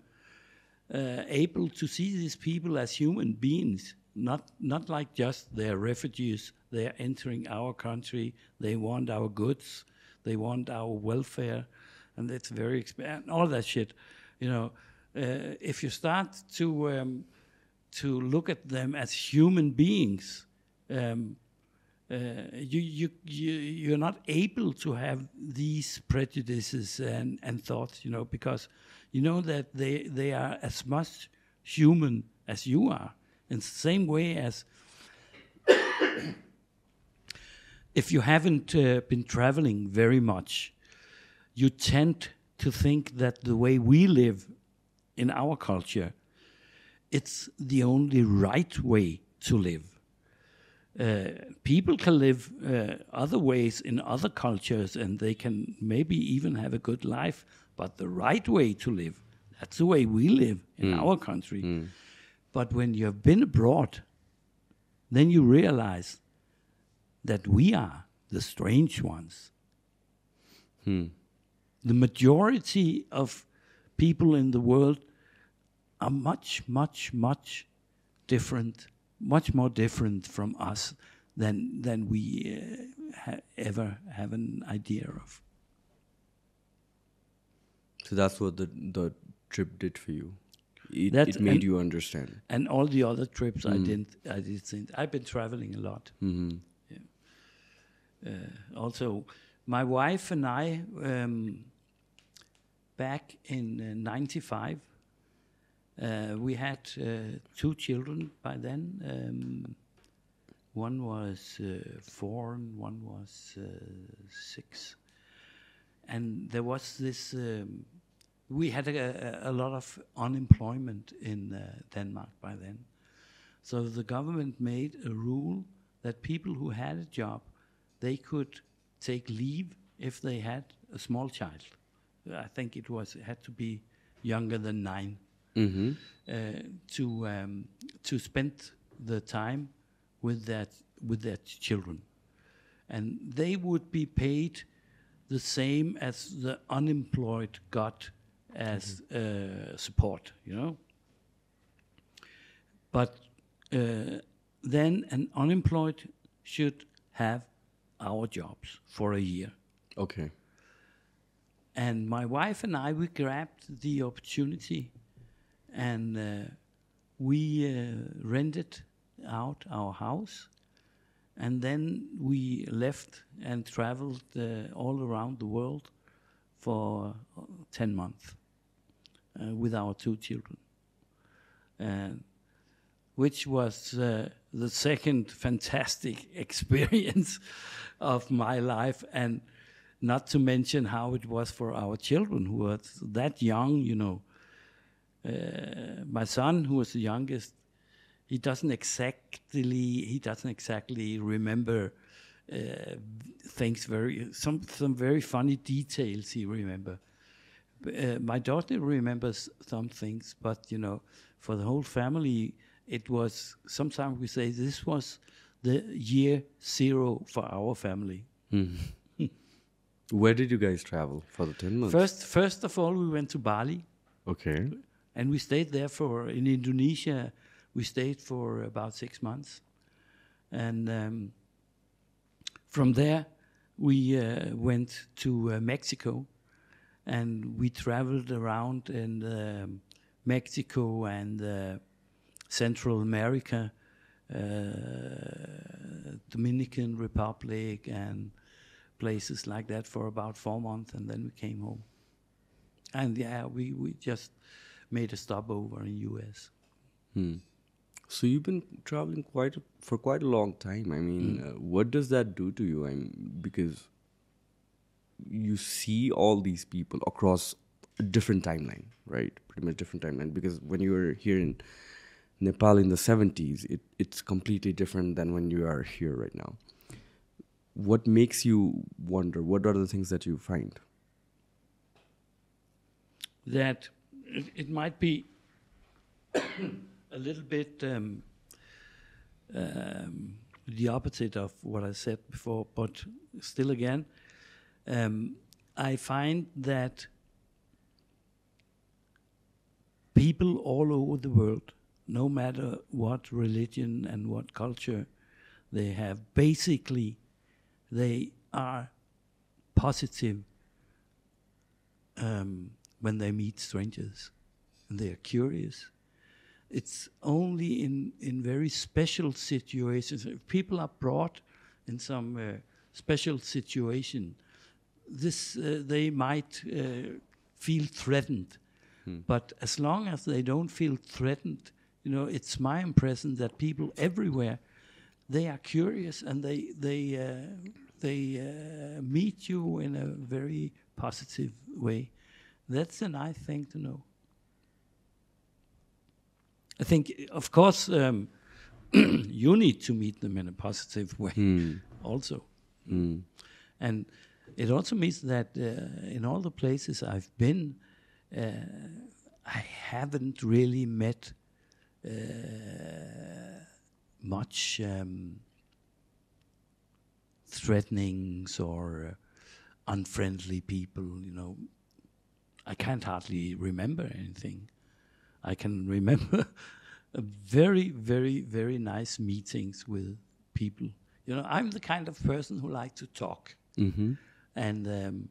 [SPEAKER 2] able to see these people as human beings, not like just they're refugees. They're entering our country. They want our goods. They want our welfare, and it's very expensive. All that shit, if you start to look at them as human beings, you're not able to have these prejudices and thoughts, because you know that they are as much human as you are, in the same way as if you haven't been traveling very much, you tend to think that the way we live in our culture, it's the only right way to live. People can live other ways in other cultures, and they can maybe even have a good life, but the right way to live, that's the way we live in our country. But when you have been abroad, then you realize that we are the strange ones. The majority of people in the world are much, much, much different, much more different from us than we ever have an idea of.
[SPEAKER 1] So that's what the trip did for you. It made you understand.
[SPEAKER 2] And all the other trips I did think. I've been traveling a lot. Yeah. Also, my wife and I, back in '95, we had 2 children by then. One was 4 and one was 6. And there was this, we had a lot of unemployment in Denmark by then. So the government made a rule that people who had a job, they could take leave if they had a small child. I think it had to be younger than 9, to spend the time with their children, and they would be paid the same as the unemployed got as support, you know. But then an unemployed should have our jobs for a year.
[SPEAKER 1] Okay.
[SPEAKER 2] And my wife and I, we grabbed the opportunity, and we rented out our house, and then we left and traveled all around the world for 10 months with our 2 children, which was the second fantastic experience of my life, and not to mention how it was for our children who were that young, you know. My son, who was the youngest, he doesn't exactly remember things some very funny details he remember. My daughter remembers some things, but you know, for the whole family, it was, sometimes we say this was the year 0 for our family.
[SPEAKER 1] Where did you guys travel for the 10 months?
[SPEAKER 2] First of all, we went to Bali.
[SPEAKER 1] Okay.
[SPEAKER 2] And we stayed there in Indonesia, we stayed for about 6 months. And from there, we went to Mexico, and we traveled around in Mexico and Central America, Dominican Republic, and places like that for about 4 months, and then we came home. And yeah, we just made a stopover in U.S.
[SPEAKER 1] So you've been traveling for quite a long time. I mean, what does that do to you? Because you see all these people across a different timeline, right? Pretty much different timeline. Because when you were here in Nepal in the 70s, it's completely different than when you are here right now. What makes you wonder? What are the things that you find?
[SPEAKER 2] That it might be a little bit the opposite of what I said before, but still again, I find that people all over the world, no matter what religion and what culture they have, basically they are positive when they meet strangers, and they are curious. It's only in very special situations. If people are brought in some special situation, they might feel threatened. But as long as they don't feel threatened, you know, it's my impression that people everywhere, they are curious, and they meet you in a very positive way. That's a nice thing to know. I think, of course, you need to meet them in a positive way also. And it also means that in all the places I've been, I haven't really met much threatenings or unfriendly people. I can't hardly remember anything. I can remember very, very, very nice meetings with people. I'm the kind of person who likes to talk, and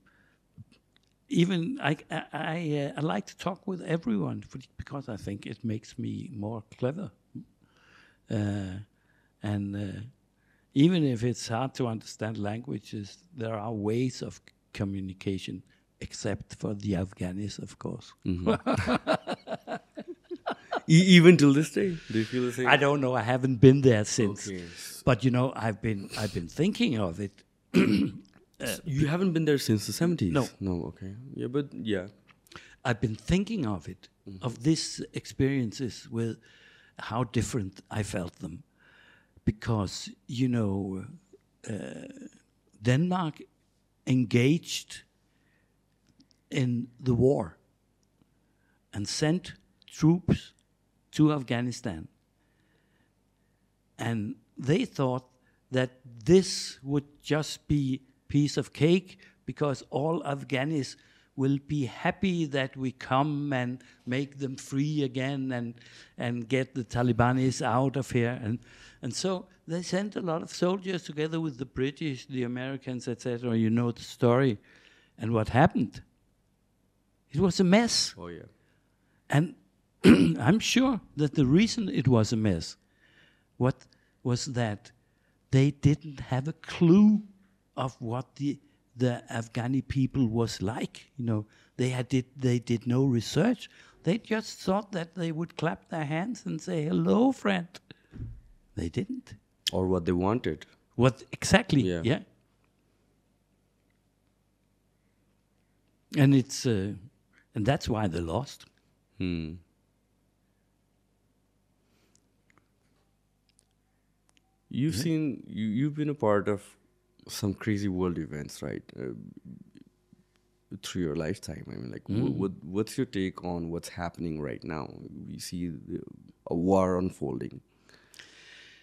[SPEAKER 2] even I like to talk with everyone because I think it makes me more clever, and even if it's hard to understand languages, there are ways of communication, except for the Afghanis, of course.
[SPEAKER 1] Even till this day, do you feel the same?
[SPEAKER 2] I don't know. I haven't been there since.
[SPEAKER 1] Okay.
[SPEAKER 2] But I've been thinking of it.
[SPEAKER 1] You haven't been there since the 70s?
[SPEAKER 2] No.
[SPEAKER 1] No, okay. Yeah, but yeah.
[SPEAKER 2] I've been thinking of it, of these experiences with how different I felt them. Because, Denmark engaged in the war and sent troops to Afghanistan. And they thought that this would just be piece of cake because all Afghanis will be happy that we come and make them free again and get the Talibanis out of here. And so they sent a lot of soldiers together with the British, the Americans, etc. You know the story. And what happened? It was a mess.
[SPEAKER 1] Oh, yeah.
[SPEAKER 2] And I'm sure that the reason it was a mess was that they didn't have a clue of what the Afghani people was like. They did no research. They just thought that they would clap their hands and say, "Hello, friend." They didn't.
[SPEAKER 1] Or what they wanted.
[SPEAKER 2] What exactly? Yeah. And it's and that's why they lost.
[SPEAKER 1] You've been a part of some crazy world events, right? Through your lifetime. I mean, what's your take on what's happening right now? We see a war unfolding.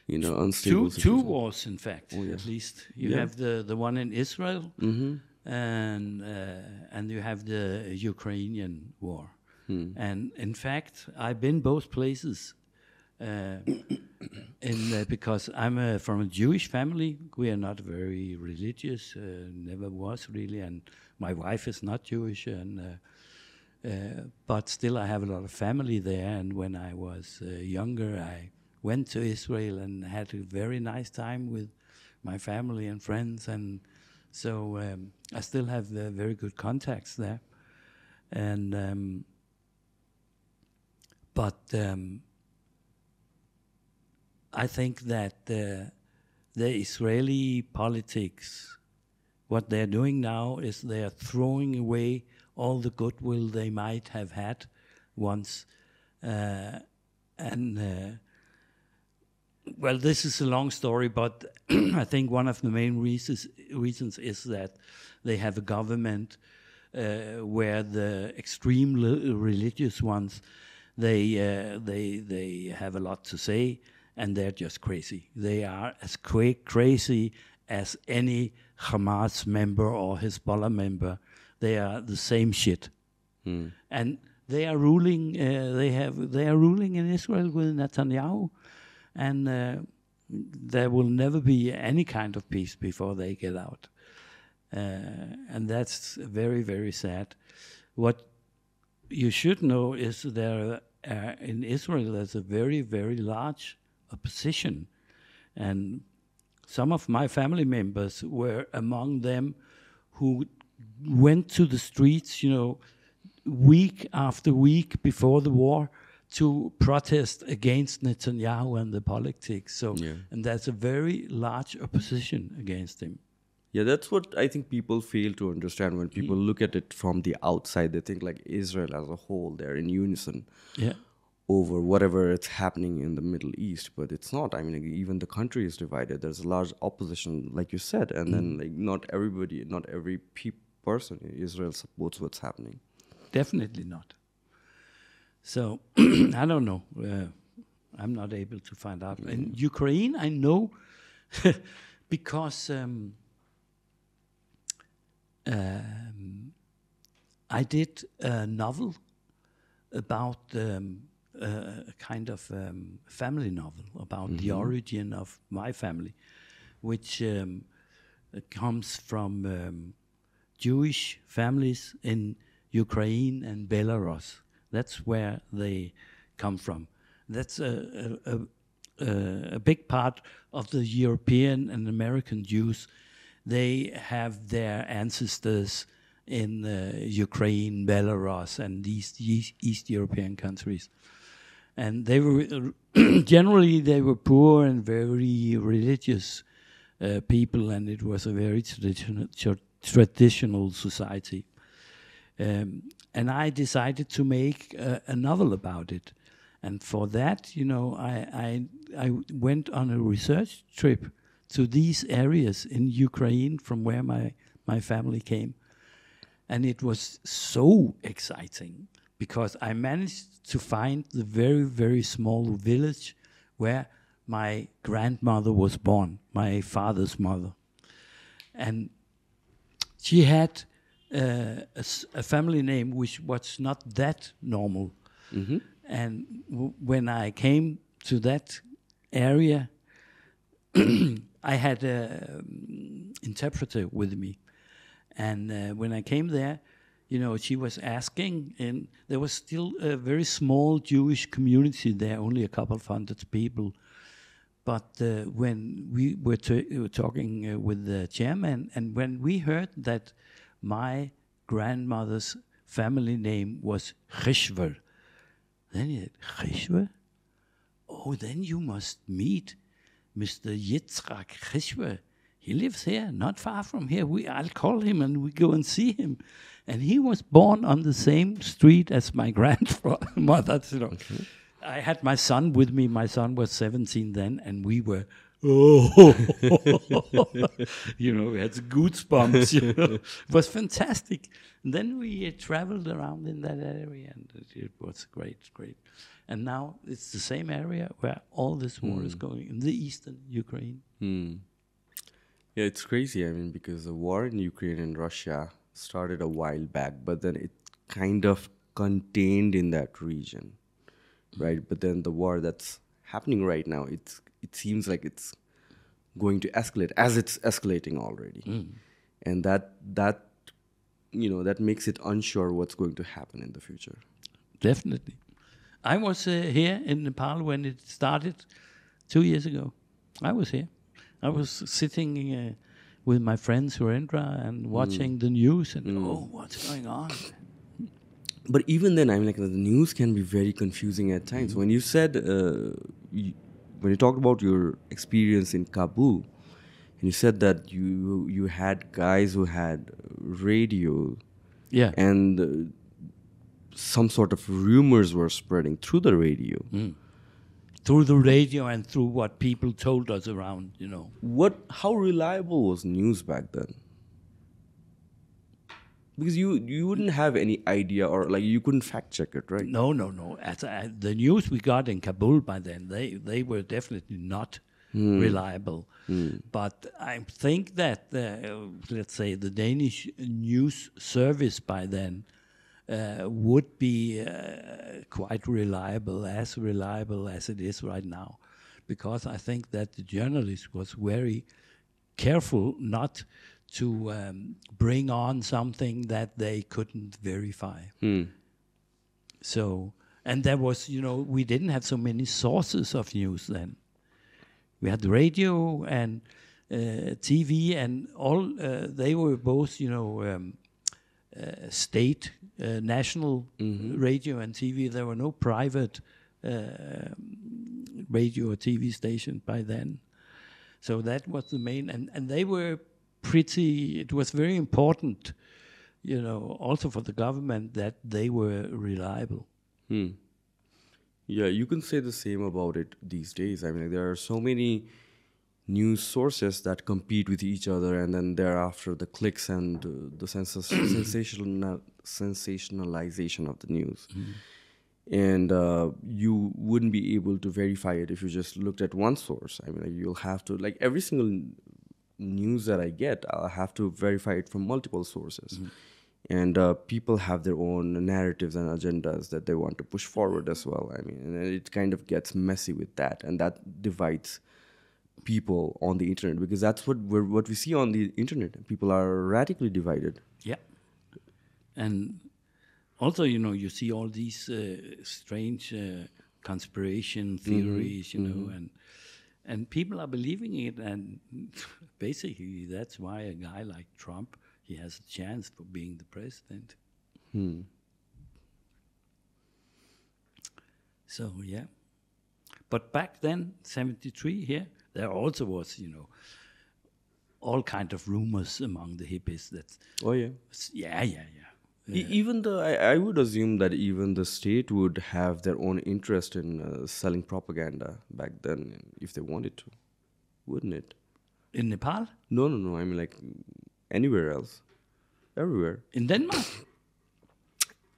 [SPEAKER 1] Unstable
[SPEAKER 2] Two
[SPEAKER 1] situation.
[SPEAKER 2] wars, in fact,
[SPEAKER 1] Oh, yeah.
[SPEAKER 2] at least. You have the one in Israel, and you have the Ukrainian war. And in fact, I've been both places. Because I'm from a Jewish family. We are not very religious, never was really, and my wife is not Jewish, but still I have a lot of family there. And when I was younger, I went to Israel and had a very nice time with my family and friends, and so I still have very good contacts there. And I think that the Israeli politics, what they're doing now is they're throwing away all the goodwill they might have had once. Well, this is a long story, but I think one of the main reasons is that they have a government where the extreme religious ones, they have a lot to say. And they're just crazy. They are as crazy as any Hamas member or Hezbollah member. They are the same shit. And they are ruling. They are ruling in Israel with Netanyahu, and there will never be any kind of peace before they get out. And that's very, very sad. What you should know is there in Israel there's a very, very large opposition, and some of my family members were among them who went to the streets, week after week before the war to protest against Netanyahu and the politics. And there's a very large opposition against him.
[SPEAKER 1] Yeah, that's what I think people fail to understand when people look at it from the outside. They think like Israel as a whole, they're in unison.
[SPEAKER 2] Yeah.
[SPEAKER 1] Over whatever is happening in the Middle East, but it's not. I mean, even the country is divided. There's a large opposition, like you said, and then not every person in Israel supports what's happening.
[SPEAKER 2] Definitely not. So I don't know. I'm not able to find out. In Ukraine, I know because I did a novel about a kind of family novel about the origin of my family, which comes from Jewish families in Ukraine and Belarus. That's where they come from. That's a big part of the European and American Jews. They have their ancestors in Ukraine, Belarus, and these East European countries. And they were generally they were poor and very religious people, and it was a very traditional society. And I decided to make a novel about it. And for that, I went on a research trip to these areas in Ukraine from where my family came. And it was so exciting because I managed to find the very, very small village where my grandmother was born, my father's mother. And she had a family name which was not that normal. Mm-hmm. And when I came to that area, I had an interpreter with me. And when I came there, she was asking, and there was still a very small Jewish community there, only a couple of hundred people. But when we were talking with the chairman, and when we heard that my grandmother's family name was Chishver, then he said, Chishver? Oh, then you must meet Mr. Yitzhak Chishver. He lives here, not far from here. I'll call him and we go and see him. And he was born on the same street as my grandmother. Okay. I had my son with me. My son was 17 then, and we were, we had goosebumps. It was fantastic. And then we traveled around in that area, and it was great. And now it's the same area where all this war is going, in the eastern Ukraine.
[SPEAKER 1] Yeah, it's crazy. I mean, because the war in Ukraine and Russia started a while back, but then it kind of contained in that region, right? But then the war that's happening right now, it seems like it's going to escalate, as it's escalating already. And that makes it unsure what's going to happen in the future.
[SPEAKER 2] Definitely. I was here in Nepal when it started 2 years ago. I was here. I was sitting with my friend Surendra and watching the news and, what's going on?
[SPEAKER 1] But even then, I mean, the news can be very confusing at times. When you said, when you talked about your experience in Kabul, and you said that you had guys who had radio, and some sort of rumors were spreading through the radio.
[SPEAKER 2] Through the radio and through what people told us around,
[SPEAKER 1] How reliable was news back then? Because you wouldn't have any idea, or you couldn't fact check it, right?
[SPEAKER 2] No. The news we got in Kabul by then, they were definitely not reliable. But I think that, let's say, the Danish news service by then would be quite reliable as it is right now. Because I think that the journalist was very careful not to bring on something that they couldn't verify. So, and there was, we didn't have so many sources of news then. We had radio and TV and all, they were both, state, national radio and TV. There were no private radio or TV station by then. So that was the main, and they were it was very important, also for the government that they were reliable.
[SPEAKER 1] Yeah, you can say the same about it these days. I mean, there are so many news sources that compete with each other, and then thereafter the clicks and the sensationalization of the news. And you wouldn't be able to verify it if you just looked at one source. I mean, you'll have to, every single news that I get, I'll have to verify it from multiple sources. And people have their own narratives and agendas that they want to push forward as well. I mean, and it kind of gets messy with that, and that divides people on the internet, because that's what we see on the internet. People are radically divided.
[SPEAKER 2] Yeah. And also, you see all these strange conspiration theories, and people are believing it, and basically that's why a guy like Trump, he has a chance for being the president. So, yeah. But back then, 73 here, there also was, all kind of rumors among the hippies that...
[SPEAKER 1] Oh, yeah.
[SPEAKER 2] Yeah.
[SPEAKER 1] Even I would assume that even the state would have their own interest in selling propaganda back then, if they wanted to, wouldn't it?
[SPEAKER 2] In Nepal?
[SPEAKER 1] No. I mean, like anywhere else, everywhere.
[SPEAKER 2] In Denmark?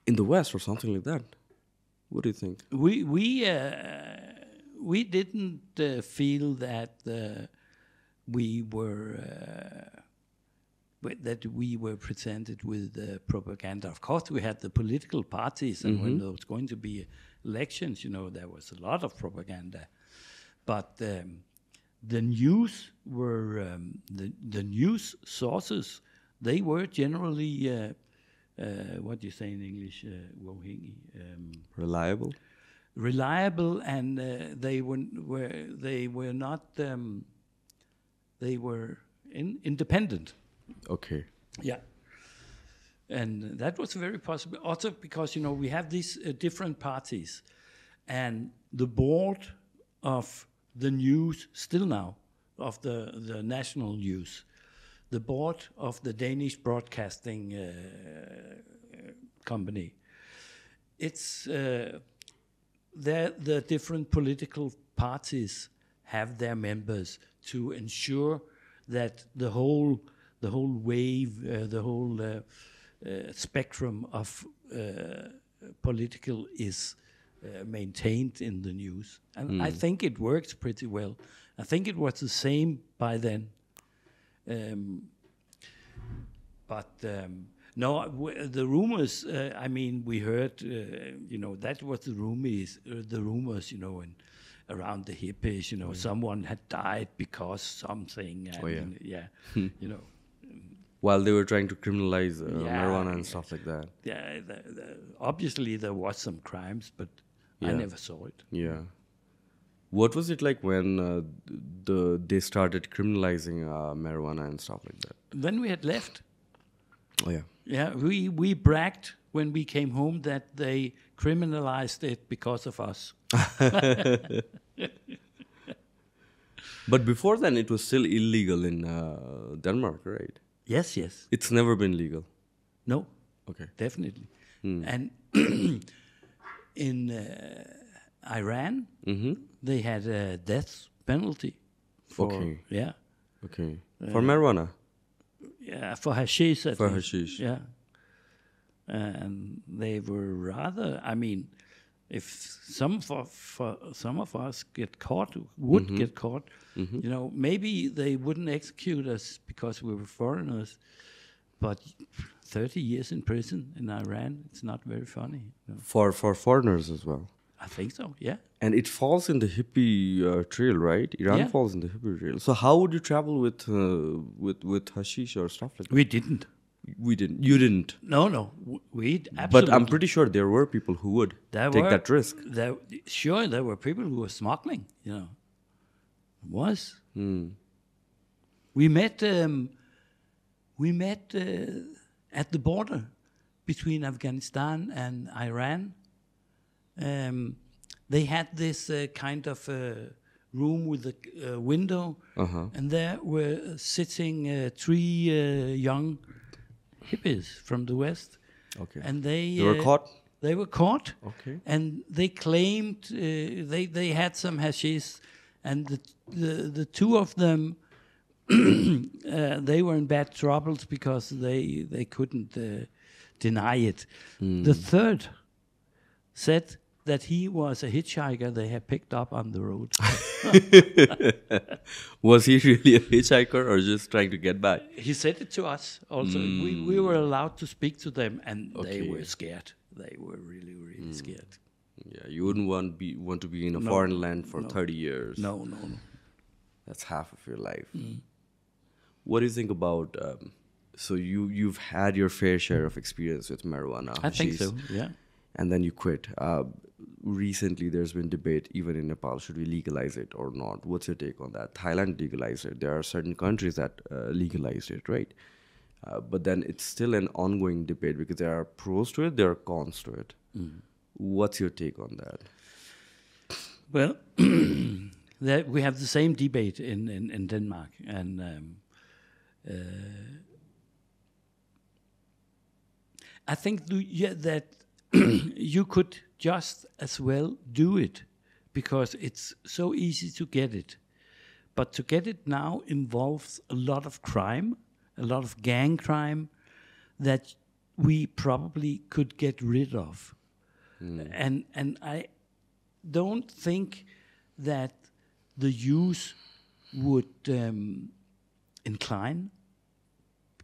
[SPEAKER 1] In the West or something like that. What do you think?
[SPEAKER 2] We didn't feel that we were presented with propaganda. Of course, we had the political parties, and when there was going to be elections, there was a lot of propaganda. But the news were the news sources. They were generally what do you say in English?
[SPEAKER 1] Reliable.
[SPEAKER 2] Reliable, and they were not. They were independent.
[SPEAKER 1] Okay.
[SPEAKER 2] Yeah. And that was very possible. Also because, we have these different parties. And the board of the news, still now, of the national news, the board of the Danish broadcasting company, it's the different political parties have their members to ensure that the whole wave, the whole spectrum of political is maintained in the news. And I think it works pretty well. I think it was the same by then. No, the rumors, we heard, that was the rumors, and around the hippies, someone had died because something. And,
[SPEAKER 1] While they were trying to criminalize marijuana and stuff like that.
[SPEAKER 2] Yeah, obviously there was some crimes, but I never saw it.
[SPEAKER 1] Yeah. What was it like when they started criminalizing marijuana and stuff like that?
[SPEAKER 2] When we had left.
[SPEAKER 1] Oh, yeah.
[SPEAKER 2] Yeah, we bragged when we came home that they criminalized it because of us.
[SPEAKER 1] But before then, it was still illegal in Denmark, right?
[SPEAKER 2] Yes.
[SPEAKER 1] It's never been legal?
[SPEAKER 2] No.
[SPEAKER 1] Okay.
[SPEAKER 2] Definitely. And in Iran, they had a death penalty. For
[SPEAKER 1] marijuana?
[SPEAKER 2] Yeah, for hashish.
[SPEAKER 1] Hashish.
[SPEAKER 2] Yeah. And they were rather, if some of us get caught, get caught, maybe they wouldn't execute us because we were foreigners, but 30 years in prison in Iran, it's not very funny.
[SPEAKER 1] For foreigners as well?
[SPEAKER 2] I think so, yeah.
[SPEAKER 1] And it falls in the hippie trail, right? Iran falls in the hippie trail. So how would you travel with hashish or stuff like that?
[SPEAKER 2] We didn't.
[SPEAKER 1] We didn't. You didn't.
[SPEAKER 2] No. We absolutely.
[SPEAKER 1] But I'm pretty sure there were people who would take that risk.
[SPEAKER 2] Sure, there were people who were smuggling. It was. We met. At the border between Afghanistan and Iran. They had this kind of room with a window, and there were sitting 3 young hippies from the West.
[SPEAKER 1] Okay.
[SPEAKER 2] And they
[SPEAKER 1] were caught?
[SPEAKER 2] They were caught.
[SPEAKER 1] Okay.
[SPEAKER 2] And they claimed they had some hashish, and the 2 of them they were in bad troubles because they couldn't deny it. The third said that he was a hitchhiker they had picked up on the road.
[SPEAKER 1] Was he really a hitchhiker or just trying to get by?
[SPEAKER 2] He said it to us also. We were allowed to speak to them, and they
[SPEAKER 1] Okay.
[SPEAKER 2] were scared. They were really, really scared.
[SPEAKER 1] Yeah, you wouldn't want to be in a foreign land for 30 years.
[SPEAKER 2] No.
[SPEAKER 1] That's half of your life. What do you think about? So you've had your fair share of experience with marijuana.
[SPEAKER 2] I think
[SPEAKER 1] hashish,
[SPEAKER 2] so, yeah.
[SPEAKER 1] And then you quit. Recently, there's been debate even in Nepal: should we legalize it or not? What's your take on that? Thailand legalized it. There are certain countries that legalized it, right? But then it's still an ongoing debate because there are pros to it, there are cons to it. What's your take on that?
[SPEAKER 2] Well, we have the same debate in Denmark, and I think that you could just as well do it because it's so easy to get it. But to get it now involves a lot of crime, a lot of gang crime that we probably could get rid of. And I don't think that the use would incline.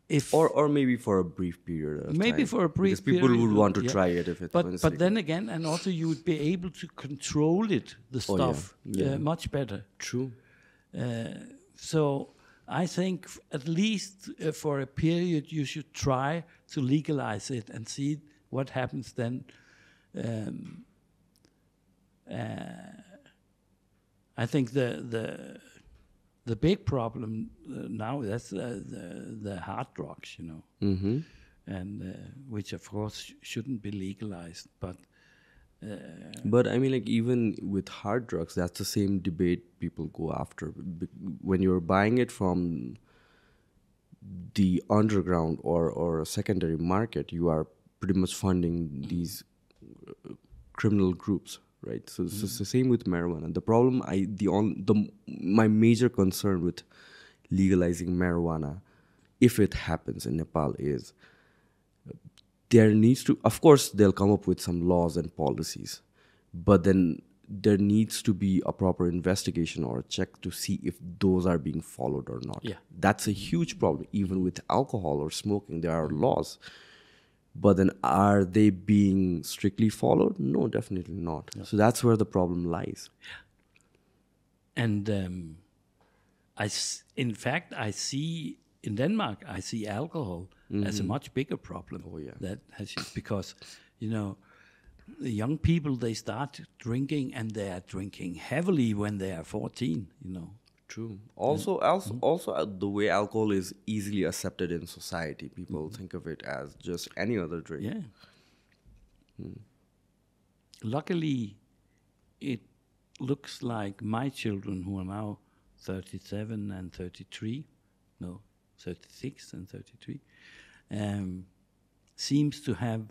[SPEAKER 2] If
[SPEAKER 1] Or maybe for a brief period of
[SPEAKER 2] maybe
[SPEAKER 1] time.
[SPEAKER 2] for a brief
[SPEAKER 1] because people
[SPEAKER 2] period,
[SPEAKER 1] would want to
[SPEAKER 2] yeah.
[SPEAKER 1] try it if it's
[SPEAKER 2] But then again, and also you would be able to control it, the
[SPEAKER 1] Oh, yeah.
[SPEAKER 2] stuff,
[SPEAKER 1] Yeah.
[SPEAKER 2] much better.
[SPEAKER 1] True.
[SPEAKER 2] So I think at least for a period you should try to legalize it and see what happens then. I think the big problem now that's the hard drugs, and which of course shouldn't be legalized, but.
[SPEAKER 1] But I mean, like, even with hard drugs, that's the same debate people go after. When you're buying it from the underground or a secondary market, you are pretty much funding these criminal groups, right? So it's the same with marijuana. The problem, my major concern with legalizing marijuana, if it happens in Nepal, is there needs to, of course, they'll come up with some laws and policies, but then there needs to be a proper investigation or a check to see if those are being followed or not.
[SPEAKER 2] Yeah.
[SPEAKER 1] That's a huge problem. Even with alcohol or smoking, there are laws. But then are they being strictly followed? No, definitely not. Yeah. So that's where the problem lies.
[SPEAKER 2] And in fact, I see in Denmark, I see alcohol as a much bigger problem.
[SPEAKER 1] Oh, yeah.
[SPEAKER 2] That has, because, the young people, they start drinking and they are drinking heavily when they are 14,
[SPEAKER 1] True. Also, the way alcohol is easily accepted in society, people think of it as just any other drink.
[SPEAKER 2] Yeah. Luckily, it looks like my children, who are now 37 and 33, 36 and 33, seems to have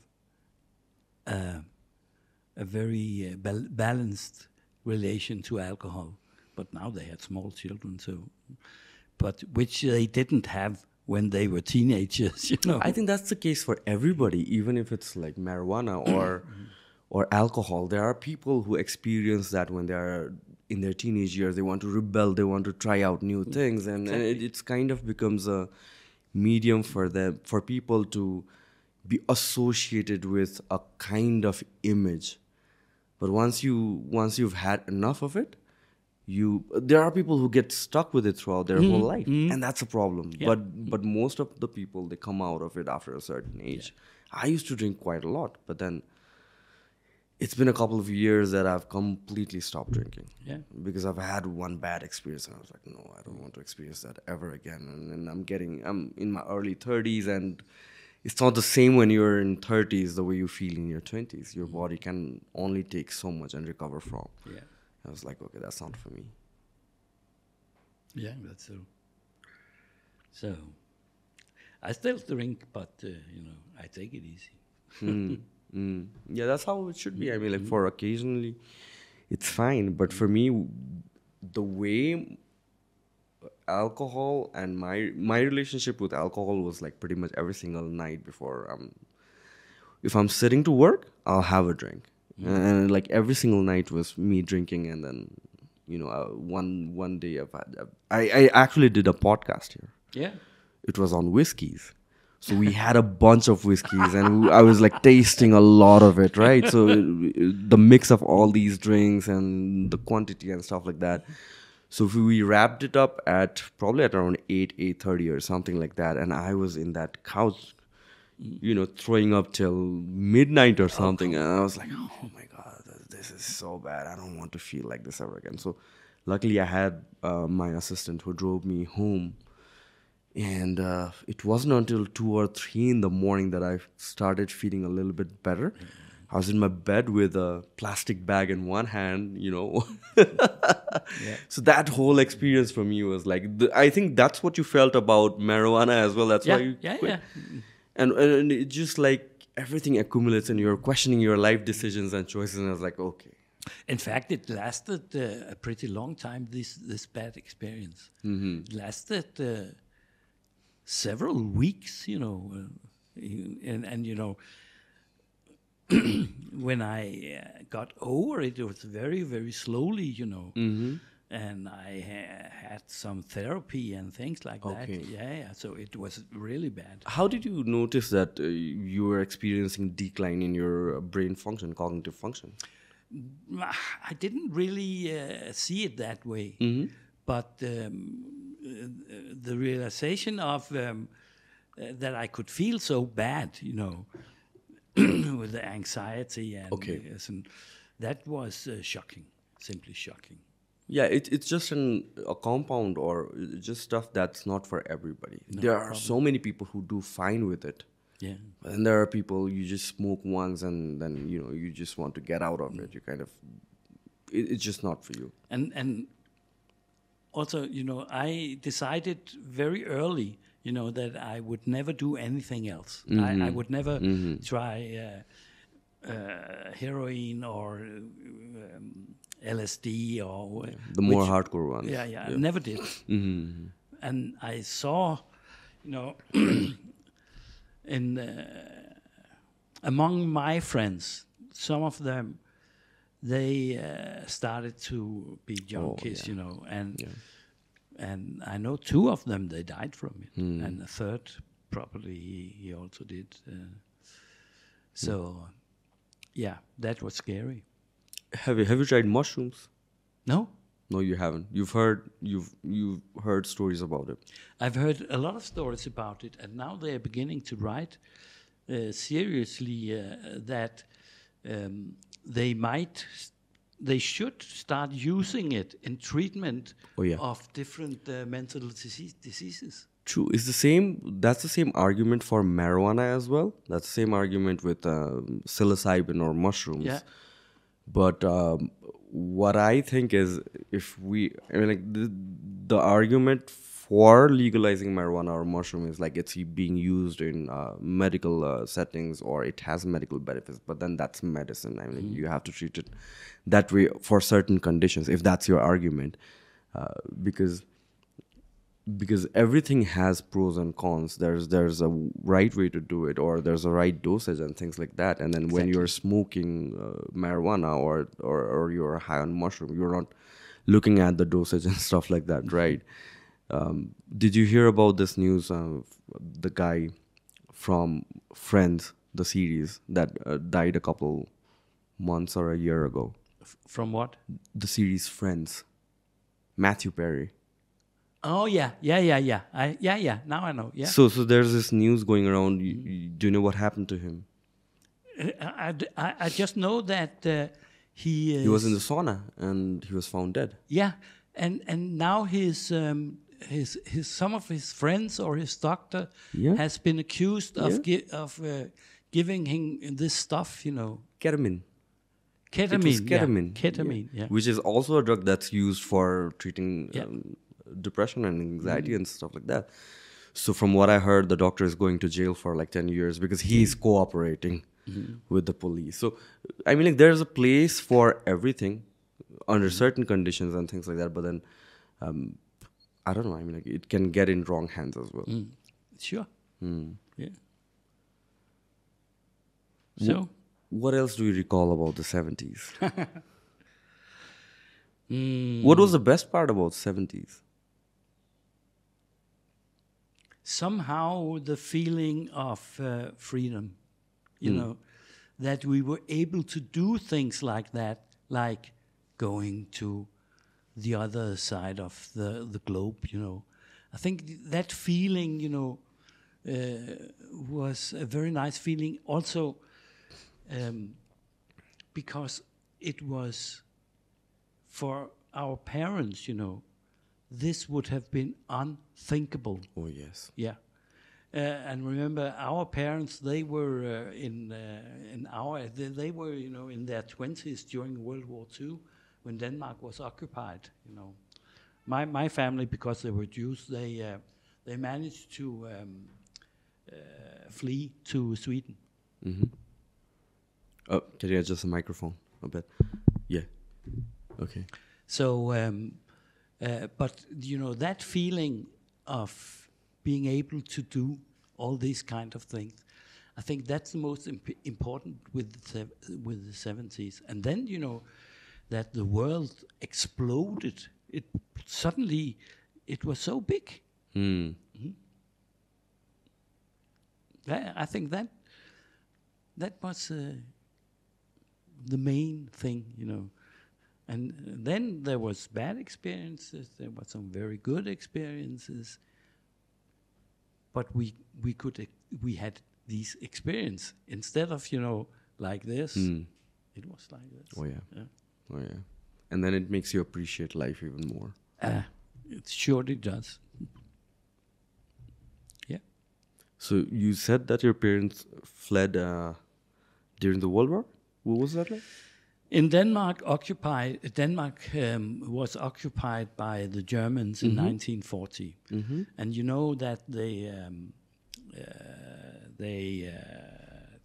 [SPEAKER 2] a very balanced relation to alcohol. But now they have small children, but which they didn't have when they were teenagers,
[SPEAKER 1] I think that's the case for everybody, even if it's like marijuana or alcohol. There are people who experience that when they are in their teenage years. They want to rebel, they want to try out new things, and it's kind of becomes a medium for them, for people to be associated with a kind of image. But once you've had enough of it, there are people who get stuck with it throughout their whole life, and that's a problem.
[SPEAKER 2] Yeah.
[SPEAKER 1] But most of the people, they come out of it after a certain age. Yeah. I used to drink quite a lot, but then it's been a couple of years that I've completely stopped drinking.
[SPEAKER 2] Yeah.
[SPEAKER 1] Because I've had one bad experience, and I was like, no, I don't want to experience that ever again. And I'm in my early 30s, and it's not the same when you're in 30s the way you feel in your 20s. Your body can only take so much and recover from.
[SPEAKER 2] Yeah.
[SPEAKER 1] I was like, okay, that's not for me.
[SPEAKER 2] Yeah, that's so. So, I still drink, but, I take it easy.
[SPEAKER 1] Yeah, that's how it should be. I mean, like, for occasionally, it's fine. But for me, the way alcohol and my relationship with alcohol was like pretty much every single night before. If I'm sitting to work, I'll have a drink. and like every single night was me drinking, and then one day I actually did a podcast here.
[SPEAKER 2] Yeah.
[SPEAKER 1] It was on whiskeys. So we had a bunch of whiskeys, and I was like tasting a lot of it, right? So the mix of all these drinks and the quantity and stuff like that. So we wrapped it up at probably at around 8:30 or something like that, and I was in that couch, throwing up till midnight or something, and I was like, oh my god, this is so bad. I don't want to feel like this ever again. So luckily I had my assistant who drove me home. And it wasn't until 2 or 3 in the morning that I started feeling a little bit better. I was in my bed with a plastic bag in one hand, So that whole experience for me was like, I think that's what you felt about marijuana as well. That's why you quit. And it just like everything accumulates and you're questioning your life decisions and choices. And I was like, okay.
[SPEAKER 2] In fact, it lasted a pretty long time, this bad experience. It lasted several weeks, and when I got over it, it was very, very slowly, and I had some therapy and things like that. Yeah, so it was really bad.
[SPEAKER 1] How did you notice that you were experiencing decline in your brain function, cognitive function?
[SPEAKER 2] I didn't really see it that way, but the realization of that I could feel so bad, with the anxiety and that was shocking, simply shocking.
[SPEAKER 1] Yeah, it's just a compound or just stuff that's not for everybody. No there are so many people who do fine with it.
[SPEAKER 2] Yeah.
[SPEAKER 1] And there are people, you just smoke once and then, you just want to get out of it. You kind of, it's just not for you.
[SPEAKER 2] And also, I decided very early, that I would never do anything else. I would never try heroin or LSD or...
[SPEAKER 1] the more hardcore ones.
[SPEAKER 2] Yeah, I never did. And I saw, among my friends, some of them, they started to be junkies, and I know 2 of them, they died from it, and the third probably he also did. So, yeah, that was scary.
[SPEAKER 1] Have you tried mushrooms?
[SPEAKER 2] No.
[SPEAKER 1] No, you haven't. You've heard stories about it.
[SPEAKER 2] I've heard a lot of stories about it, and now they are beginning to write seriously that they should start using it in treatment of different mental diseases.
[SPEAKER 1] True. That's the same argument for marijuana as well. That's the same argument with psilocybin or mushrooms.
[SPEAKER 2] Yeah.
[SPEAKER 1] But what I think is, the argument for legalizing marijuana or mushroom is like it's being used in medical settings or it has medical benefits, but then that's medicine. You have to treat it that way for certain conditions, if that's your argument, because everything has pros and cons. There's a right way to do it, or there's a right dosage and things like that. And then when you're smoking marijuana or you're high on mushroom, you're not looking at the dosage and stuff like that, right? Did you hear about this news of the guy from Friends, the series, that died a couple months or a year ago?
[SPEAKER 2] From what?
[SPEAKER 1] The series Friends. Matthew Perry.
[SPEAKER 2] Oh, yeah. Now I know, yeah.
[SPEAKER 1] So there's this news going around. Do you know what happened to him?
[SPEAKER 2] I just know that he
[SPEAKER 1] was in the sauna and he was found dead.
[SPEAKER 2] Yeah, and now his some of his friends or his doctor has been accused of giving him this stuff,
[SPEAKER 1] Ketamine.
[SPEAKER 2] Ketamine, yeah.
[SPEAKER 1] Which is also a drug that's used for treating depression and anxiety and stuff like that. So from what I heard, the doctor is going to jail for like 10 years because he's cooperating with the police. So, there's a place for everything under certain conditions and things like that. But then, I don't know. It can get in wrong hands as well.
[SPEAKER 2] Sure. Yeah. So,
[SPEAKER 1] What else do you recall about the 70s? What was the best part about 70s?
[SPEAKER 2] Somehow the feeling of freedom, you know, that we were able to do things like that, like going to the other side of the globe, you know. I think that feeling, you know, was a very nice feeling also because it was for our parents, you know, this would have been unthinkable.
[SPEAKER 1] Oh, yes.
[SPEAKER 2] Yeah. And remember, our parents, they were they were, you know, in their 20s during World War II when Denmark was occupied, you know. My family, because they were Jews, they managed to flee to Sweden.
[SPEAKER 1] Oh, can you adjust the microphone a bit? Yeah. Okay.
[SPEAKER 2] So, but you know, that feeling of being able to do all these kind of things, I think that's the most important with the 70s. And then, you know, that the world exploded. It suddenly, it was so big. I think that was the main thing, you know. And then there was bad experiences. There were some very good experiences. But we had these experience instead of, you know, like this. It was like this.
[SPEAKER 1] Oh, yeah. Oh, yeah. And then it makes you appreciate life even more.
[SPEAKER 2] It surely does. Yeah.
[SPEAKER 1] So you said that your parents fled during the World War? What was that like?
[SPEAKER 2] In Denmark, Denmark was occupied by the Germans in 1940, and you know that they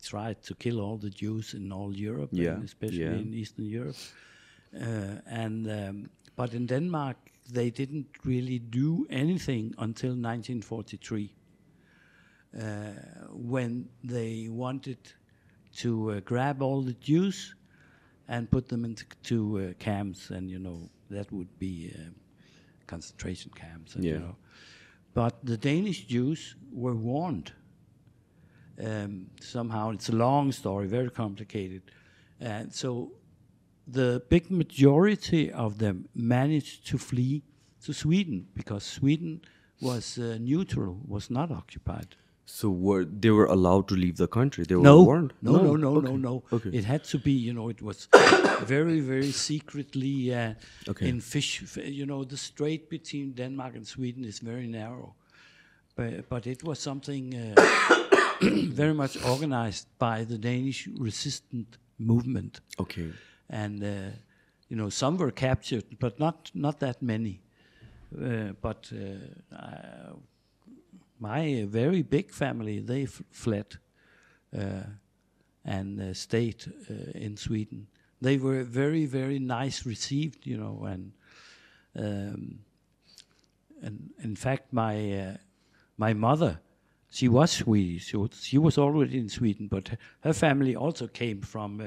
[SPEAKER 2] tried to kill all the Jews in all Europe, and especially in Eastern Europe. But in Denmark, they didn't really do anything until 1943, when they wanted to grab all the Jews and put them into camps, and you know that would be concentration camps. And, you know, but the Danish Jews were warned. Somehow, it's a long story, very complicated, and so the big majority of them managed to flee to Sweden because Sweden was neutral, was not occupied.
[SPEAKER 1] So they were allowed to leave the country? They were warned?
[SPEAKER 2] No.
[SPEAKER 1] Okay.
[SPEAKER 2] It had to be, you know, it was very, very secretly in you know, the strait between Denmark and Sweden is very narrow. But it was something very much organized by the Danish resistant movement.
[SPEAKER 1] Okay.
[SPEAKER 2] And, you know, some were captured, but not that many. My very big family, they fled and stayed in Sweden. They were very, very nice received, you know, and in fact, my mother, she was Swedish. She was already in Sweden, but her family also came from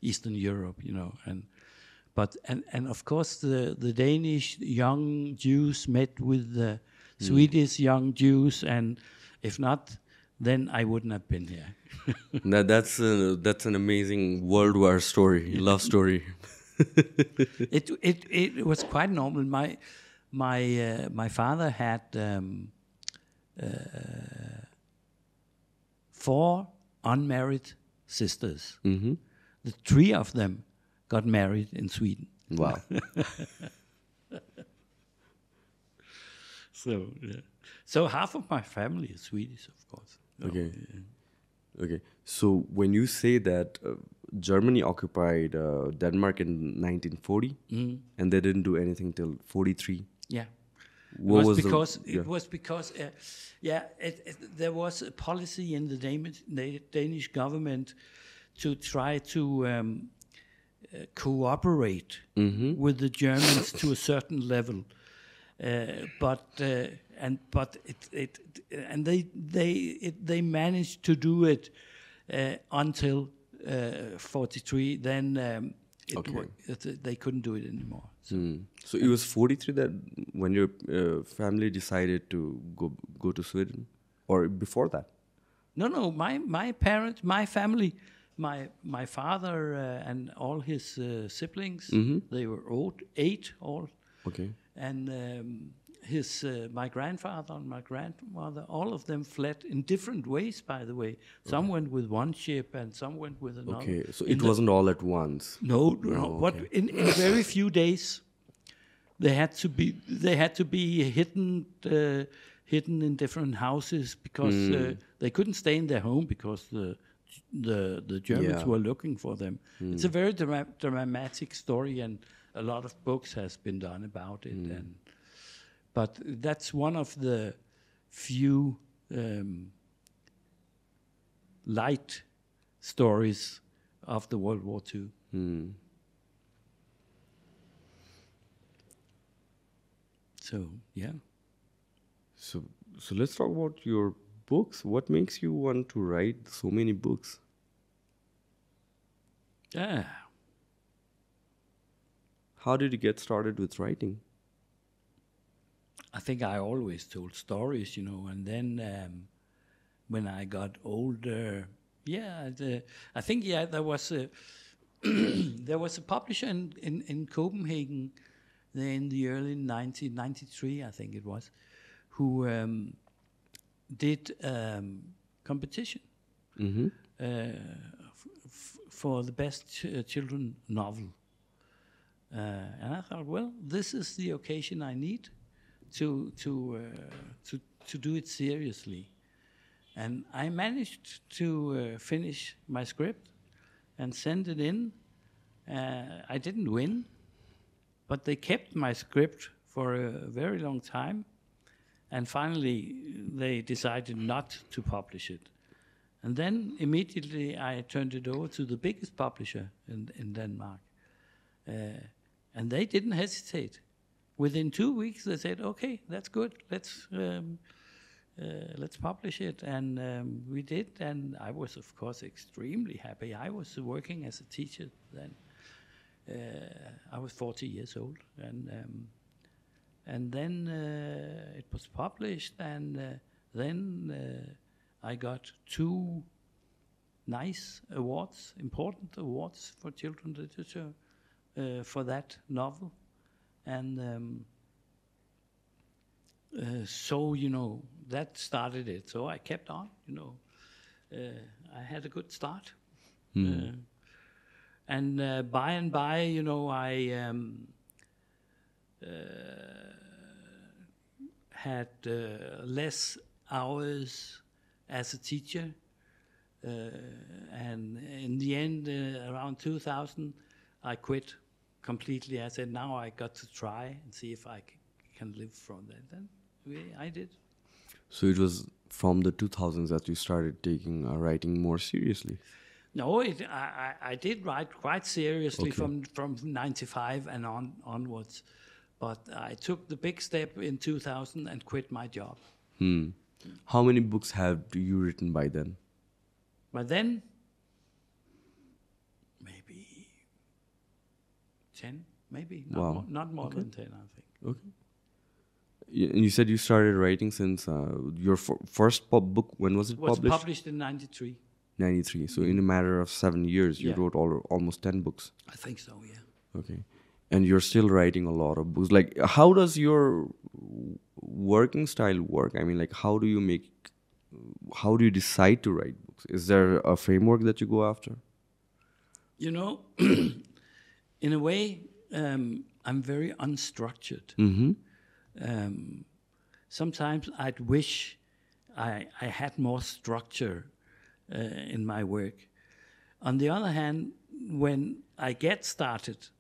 [SPEAKER 2] Eastern Europe, you know, and of course the Danish young Jews met with the Swedish young Jews, and if not, then I wouldn't have been here.
[SPEAKER 1] That's an amazing World War story, love story.
[SPEAKER 2] It was quite normal. My father had 4 unmarried sisters. The 3 of them got married in Sweden.
[SPEAKER 1] Wow.
[SPEAKER 2] So half of my family is Swedish, of course.
[SPEAKER 1] Okay. Okay. So when you say that Germany occupied Denmark in 1940 and they didn't do anything till 43.
[SPEAKER 2] Yeah.
[SPEAKER 1] What was
[SPEAKER 2] it was because there was a policy in the Danish government to try to cooperate with the Germans to a certain level. But they managed to do it until 43, then
[SPEAKER 1] Okay.
[SPEAKER 2] they couldn't do it anymore. So,
[SPEAKER 1] So it was 43 that when your family decided to go to Sweden, or before that?
[SPEAKER 2] no, my parents, my family, my father and all his siblings, they were old, 8 all,
[SPEAKER 1] Okay.
[SPEAKER 2] and his my grandfather and my grandmother, all of them fled in different ways. By the way, some went with one ship and some went with another.
[SPEAKER 1] Okay. So
[SPEAKER 2] In
[SPEAKER 1] it wasn't all at once.
[SPEAKER 2] No. What
[SPEAKER 1] okay.
[SPEAKER 2] in very few days, they had to be hidden in different houses because they couldn't stay in their home because the Germans
[SPEAKER 1] Yeah.
[SPEAKER 2] were looking for them. It's a very dramatic story, and a lot of books has been done about it. But that's one of the few light stories of the World War II. So yeah.
[SPEAKER 1] So let's talk about your books. What makes you want to write so many books?
[SPEAKER 2] Yeah.
[SPEAKER 1] How did you get started with writing?
[SPEAKER 2] I think I always told stories, and then when I got older, I think there was a there was a publisher in Copenhagen in the early 1993, I think it was, who did competition for the best children novel. And I thought, well, this is the occasion I need to do it seriously. And I managed to finish my script and send it in. I didn't win, but they kept my script for a very long time. And finally, they decided not to publish it. And then immediately I turned it over to the biggest publisher in Denmark. And they didn't hesitate. Within 2 weeks, they said, "Okay, that's good. Let's publish it." And we did. And I was, of course, extremely happy. I was working as a teacher then. I was 40 years old, and then it was published, and then I got 2 nice awards, important awards for children's literature for that novel. And so, that started it. So I kept on, I had a good start. And by and by, I had less hours as a teacher. And in the end, around 2000, I quit completely. I said, now I got to try and see if I can live from that. And I did.
[SPEAKER 1] So it was from the 2000s that you started taking writing more seriously?
[SPEAKER 2] No, I did write quite seriously from 95 and onwards. But I took the big step in 2000 and quit my job.
[SPEAKER 1] How many books have you written by then?
[SPEAKER 2] By then, maybe 10, maybe. Not more than 10, I think.
[SPEAKER 1] Okay. And you said you started writing since your first book, when was it published?
[SPEAKER 2] It was published in 93.
[SPEAKER 1] 93. So in a matter of 7 years, you wrote almost 10 books.
[SPEAKER 2] I think so, yeah.
[SPEAKER 1] Okay. And you're still writing a lot of books. Like, how does your working style work? I mean, like, how do you decide to write books? Is there a framework that you go after?
[SPEAKER 2] In a way, I'm very unstructured. Sometimes I'd wish I had more structure in my work. On the other hand, when I get started,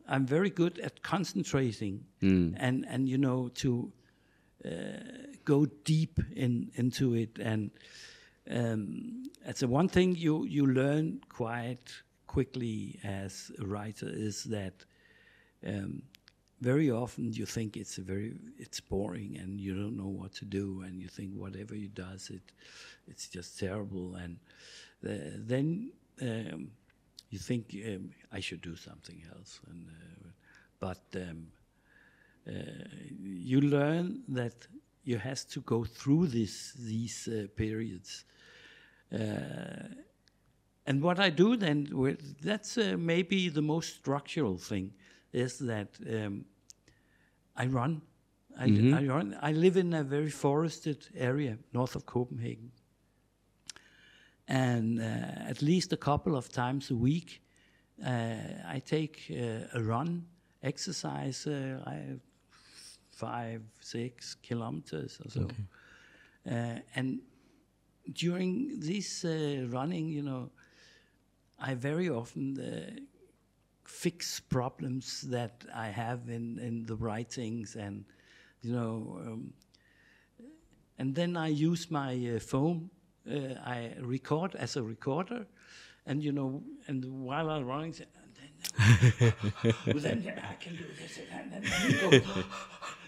[SPEAKER 2] I'm very good at concentrating and to go deep into it. And it's the one thing you learn quite quickly as a writer is that very often you think it's boring and you don't know what to do, and you think whatever you does it's just terrible. And then you think I should do something else, but you learn that you has to go through these periods. And what I do then, that's maybe the most structural thing, is that I run. I run. I live in a very forested area north of Copenhagen. And at least a couple of times a week, I take a run, exercise, 5-6 kilometers or so. Okay. And during this running, I very often fix problems that I have in the writings, and and then I use my phone. I record as a recorder, and and while I'm running, then I can do this, and then go.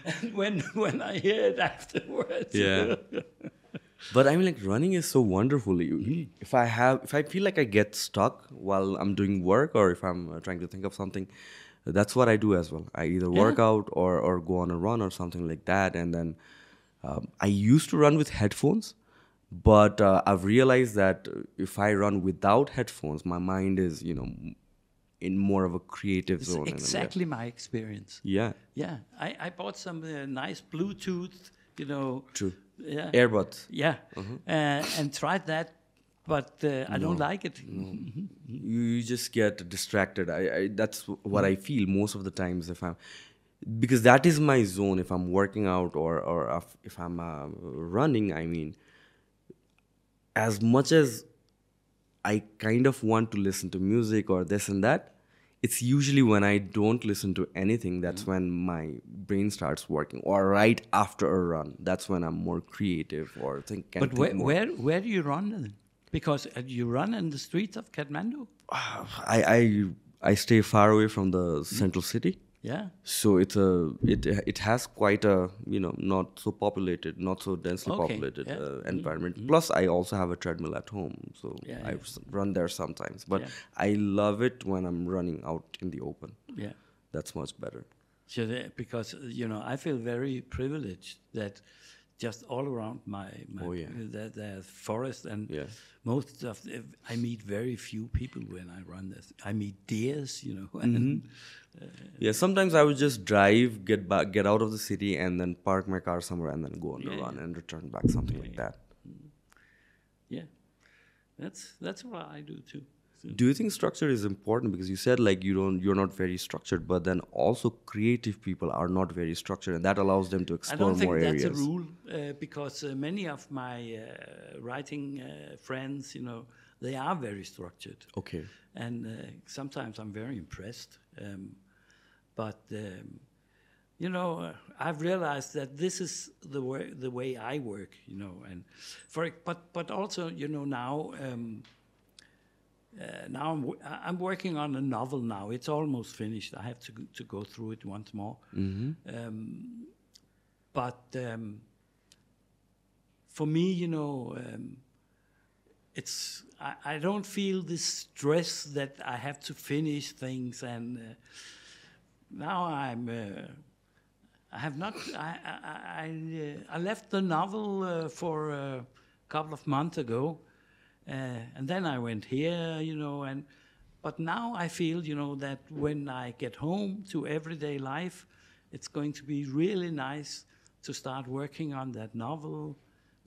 [SPEAKER 2] And when I hear it afterwards,
[SPEAKER 1] yeah. But I mean, like, running is so wonderful. If I feel like I get stuck while I'm doing work, or if I'm trying to think of something, that's what I do as well. I either work out or go on a run or something like that. And then I used to run with headphones, but I've realized that if I run without headphones, my mind is, in more of a creative zone.
[SPEAKER 2] Exactly my experience.
[SPEAKER 1] Yeah.
[SPEAKER 2] Yeah. I bought some nice Bluetooth,
[SPEAKER 1] True.
[SPEAKER 2] Yeah.
[SPEAKER 1] Earbuds.
[SPEAKER 2] Yeah. And tried that, but I don't like it.
[SPEAKER 1] No. You just get distracted. That's what I feel most of the times because that is my zone. If I'm working out or if I'm running, I mean, as much as I kind of want to listen to music or this and that, it's usually when I don't listen to anything, that's when my brain starts working. Or right after a run, that's when I'm more creative or think.
[SPEAKER 2] But where do you run then? Because you run in the streets of Kathmandu?
[SPEAKER 1] I stay far away from the central city.
[SPEAKER 2] Yeah.
[SPEAKER 1] So it has quite a not so populated, not so densely populated environment. Plus, I also have a treadmill at home, so I run there sometimes. But I love it when I'm running out in the open. Yeah, that's much better.
[SPEAKER 2] So because I feel very privileged that just all around my the forest, and most of I meet very few people when I run this. I meet deers, and
[SPEAKER 1] sometimes I would just drive, get out of the city, and then park my car somewhere, and then go on the run and return back, something like that.
[SPEAKER 2] Yeah, that's what I do too. So.
[SPEAKER 1] Do you think structure is important? Because you said like you're not very structured, but then also creative people are not very structured, and that allows them to explore more areas.
[SPEAKER 2] I don't think that's a rule, because many of my writing friends, they are very structured.
[SPEAKER 1] Okay.
[SPEAKER 2] And sometimes I'm very impressed. But I've realized that this is the way I work, and but also now. Now I'm working on a novel now. It's almost finished. I have to go through it once more. But for me, it's I don't feel this stress that I have to finish things. And now I have not. I left the novel for a couple of months ago. And then I went here, but now I feel, that when I get home to everyday life, it's going to be really nice to start working on that novel,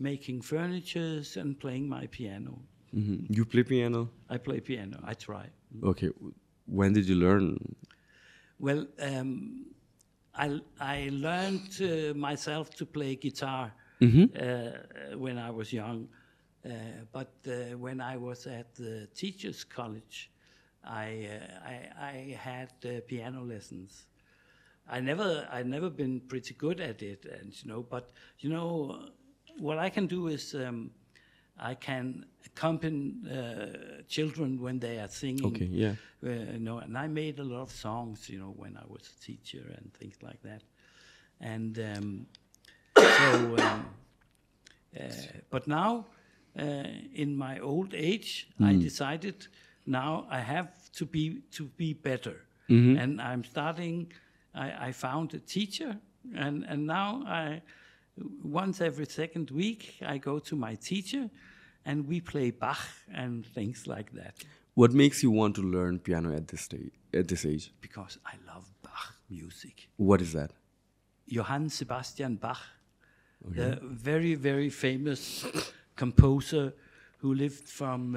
[SPEAKER 2] making furnitures and playing my piano.
[SPEAKER 1] Mm-hmm. You play piano?
[SPEAKER 2] I play piano. I try.
[SPEAKER 1] Okay. When did you learn?
[SPEAKER 2] Well, I learned myself to play guitar when I was young. But when I was at the teachers' college, I had piano lessons. I never been pretty good at it, and but what I can do is I can accompany children when they are singing.
[SPEAKER 1] Okay, yeah.
[SPEAKER 2] And I made a lot of songs, when I was a teacher and things like that, and but now. In my old age, I decided now I have to be better. And I'm starting. I found a teacher, and now once every second week I go to my teacher, and we play Bach and things like that.
[SPEAKER 1] What makes you want to learn piano at this age?
[SPEAKER 2] Because I love Bach music.
[SPEAKER 1] What is that?
[SPEAKER 2] Johann Sebastian Bach, the very, very famous composer who lived from,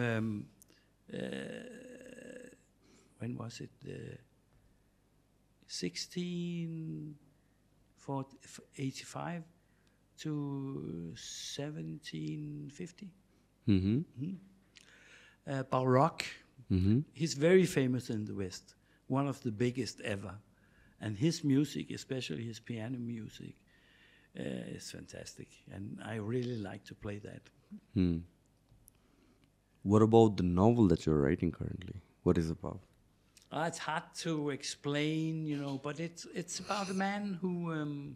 [SPEAKER 2] when was it? 1685 to 1750. Baroque. He's very famous in the West, one of the biggest ever. And his music, especially his piano music, is fantastic. And I really like to play that.
[SPEAKER 1] What about the novel that you're writing currently? What is it about?
[SPEAKER 2] It's hard to explain, but it's about a man who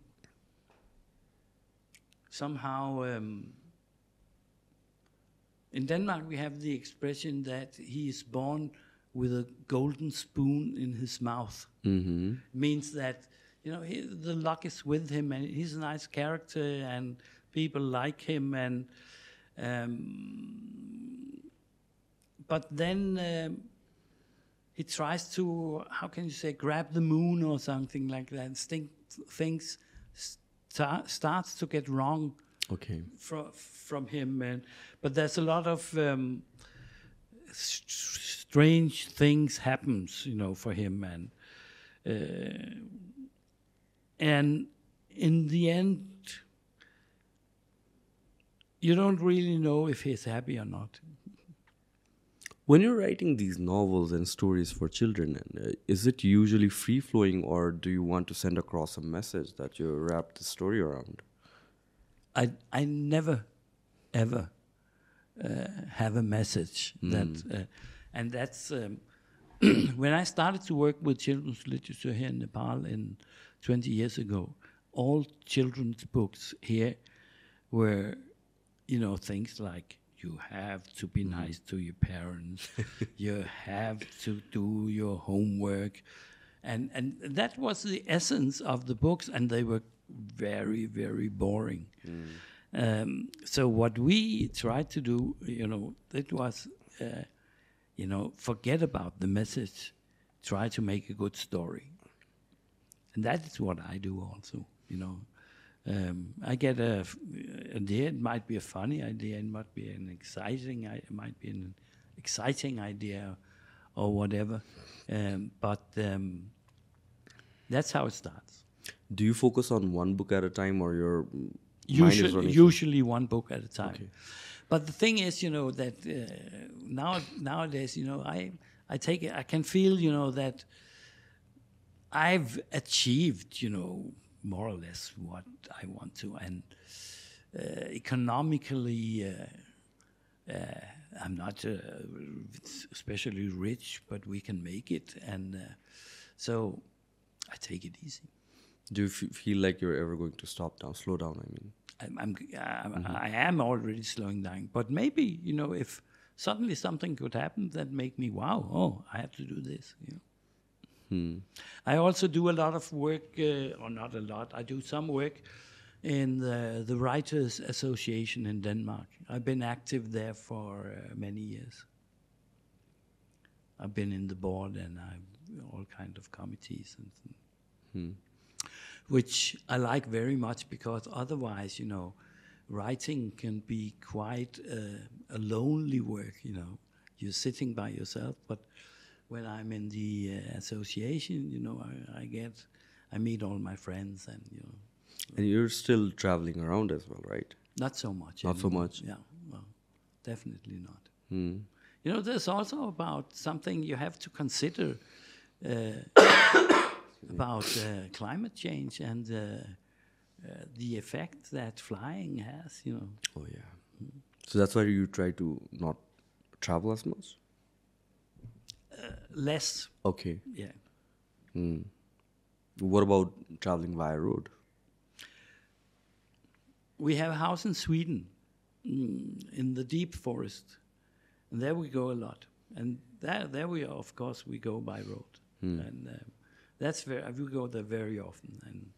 [SPEAKER 2] somehow... in Denmark, we have the expression that he is born with a golden spoon in his mouth. Means that, the luck is with him, and he's a nice character, and people like him, and but then he tries to, how can you say, grab the moon or something like that, and things starts to get wrong.
[SPEAKER 1] Okay.
[SPEAKER 2] From him, but there's a lot of strange things happens, for him, and in the end, you don't really know if he's happy or not.
[SPEAKER 1] When you're writing these novels and stories for children, is it usually free-flowing, or do you want to send across a message that you wrap the story around?
[SPEAKER 2] I never, ever have a message that, and that's when I started to work with children's literature here in Nepal 20 years ago. All children's books here were, things like you have to be nice to your parents, you have to do your homework, and that was the essence of the books, and they were very, very boring. So what we tried to do, it was, forget about the message, try to make a good story. And that is what I do also, I get a idea, it might be a funny idea, it might be an exciting idea or whatever, but that's how it starts.
[SPEAKER 1] Do you focus on one book at a time, or your
[SPEAKER 2] usually one book at a time?
[SPEAKER 1] Okay.
[SPEAKER 2] But the thing is, that nowadays, I take it. I can feel, that I've achieved, more or less what I want to, and economically, I'm not especially rich, but we can make it, and so I take it easy.
[SPEAKER 1] Do you feel like you're ever going to slow down?
[SPEAKER 2] I am already slowing down, but maybe, if suddenly something could happen that make me, I have to do this. I also do a lot of work, or not a lot. I do some work in the Writers Association in Denmark. I've been active there for many years. I've been in the board, and I've all kind of committees and which I like very much, because otherwise, writing can be quite a lonely work. You're sitting by yourself, but when I'm in the association, I meet all my friends, and
[SPEAKER 1] And you're still traveling around as well, right?
[SPEAKER 2] Not so much.
[SPEAKER 1] Not so much.
[SPEAKER 2] Yeah, well, definitely not. There's also about something you have to consider about climate change and the effect that flying has.
[SPEAKER 1] Oh yeah. So that's why you try to not travel as much?
[SPEAKER 2] Less.
[SPEAKER 1] Okay.
[SPEAKER 2] Yeah.
[SPEAKER 1] What about traveling via road?
[SPEAKER 2] We have a house in Sweden, in the deep forest, and there we go a lot. And there we are. Of course, we go by road, and that's very. We go there very often, and